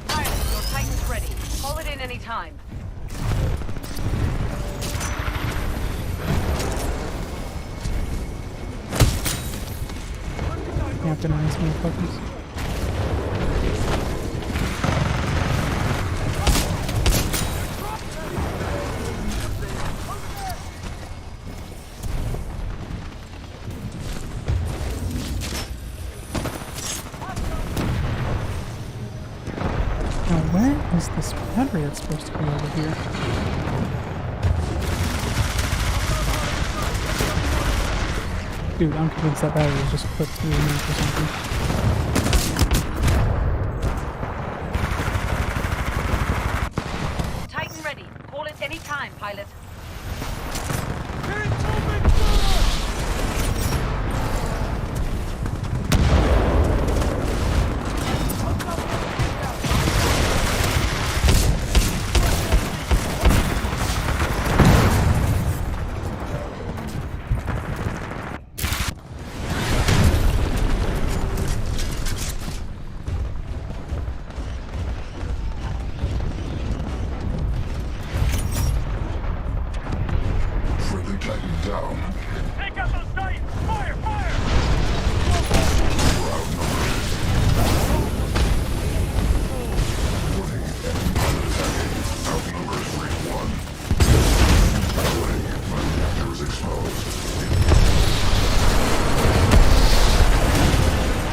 Pilot, your Titan's ready. Call it in any time. camping on these motherfuckers. Now where is this battery that's supposed to be over here? Dude, I'm convinced that battery was just put through me or something. Titan ready. Call it any time, pilot. Friendly Titan down. Take out those Titans! Fire! Fire! We're outnumbered. Warning, enemy pilot attacking. Outnumbers 3-1. Warning, my reactor is exposed.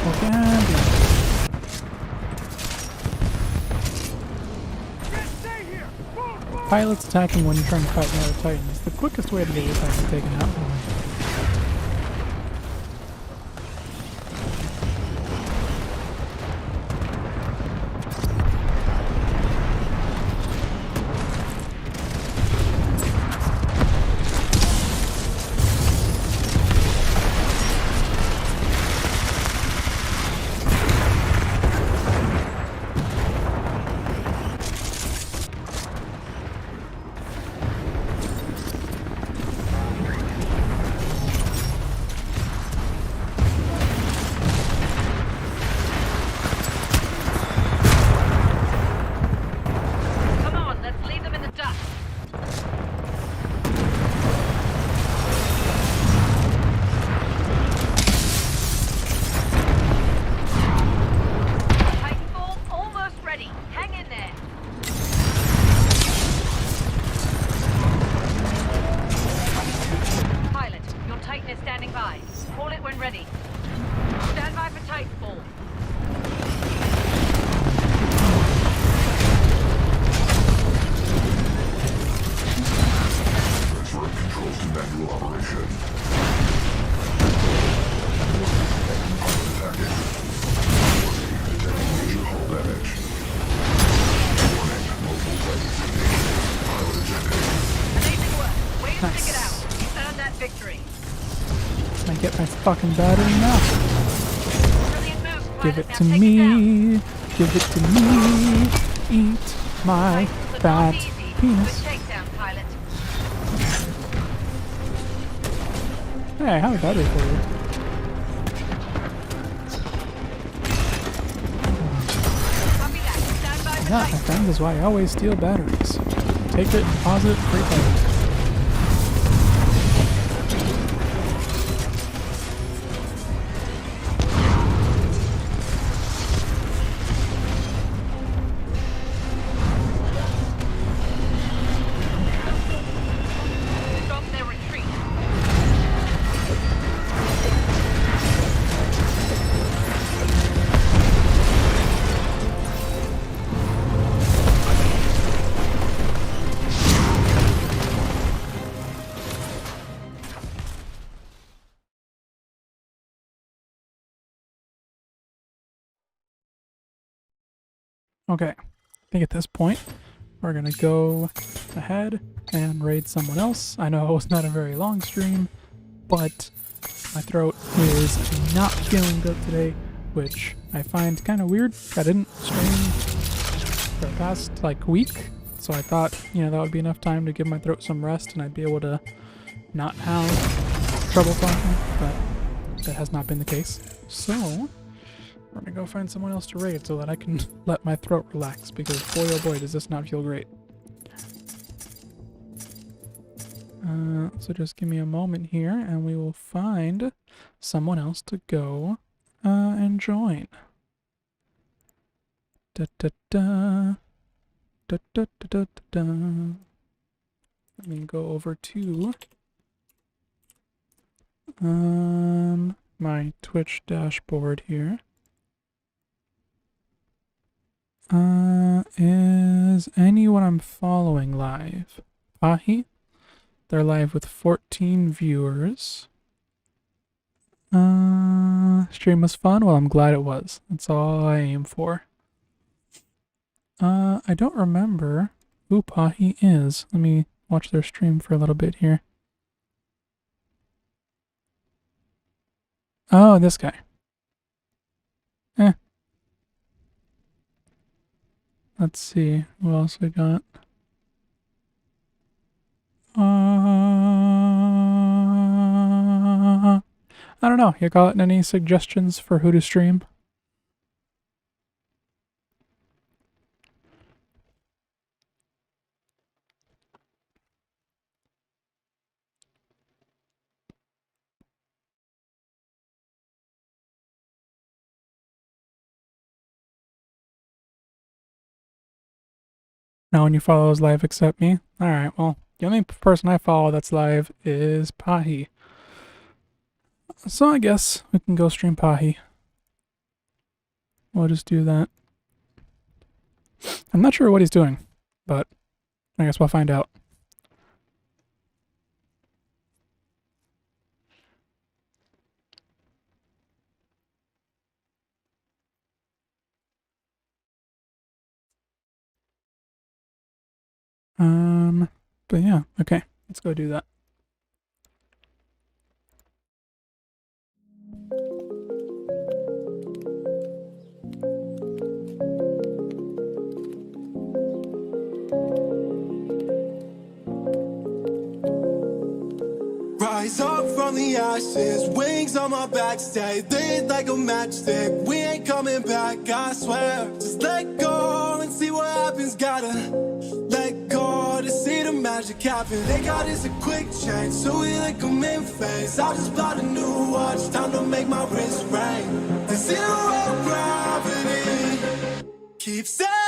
Okay. Stay here! Move! Move! Pilots attacking when you're trying to fight another Titan is the quickest way to get your Titan taken out. Come on, let's leave them in the dust. Titanfall almost ready. Hang in there. Pilot, your Titan is standing by. Call it when ready. Stand by for Titanfall. Transferring controls to manual operation. Warning, enemy pilot attacking. Warning, detecting major hull damage. Warning, multiple Titans engaged. Pilot ejected. Amazing work. Way to stick it Nice. out. You earned that victory. Can I get my fucking battery now? Brilliant move, Give pilot. it Now to take it down. me. Give it to me. Eat my Titans are fat not easy. penis. Good takedown, pilot. Hey, how battery for you? Copy that. Stand by for That, my Titan. friend, is why I always steal batteries. Take it, deposit, free credit. Stop their retreat. Okay, I think at this point, we're gonna go ahead and raid someone else. I know it's not a very long stream, but my throat is not feeling good today, which I find kind of weird. I didn't stream for the past, week, so I thought, that would be enough time to give my throat some rest and I'd be able to not have trouble talking, but that has not been the case. So, we're gonna go find someone else to raid so that I can let my throat relax, because boy oh boy does this not feel great. So just give me a moment here and we will find someone else to go and join. Da da da. Da da da da da. Let me go over to my Twitch dashboard here. Is anyone I'm following live? Pahi? They're live with 14 viewers. Stream was fun? Well, I'm glad it was. That's all I aim for. I don't remember who Pahi is. Let me watch their stream for a little bit here. Oh, this guy. Let's see. Who else we got? I don't know. You got any suggestions for who to stream? No one you follow is live except me? Alright, well, the only person I follow that's live is Pahi. So I guess we can go stream Pahi. We'll just do that. I'm not sure what he's doing, but I guess we'll find out. But yeah, okay, let's go do that. Rise up from the ashes, wings on my back, stay lit like a matchstick. We ain't coming back, I swear. Just let go and see what happens. Gotta let go to see the magic happen. They got us a quick change, so we like them in phase. I just bought a new watch, time to make my wrist ring. The zero gravity keeps saying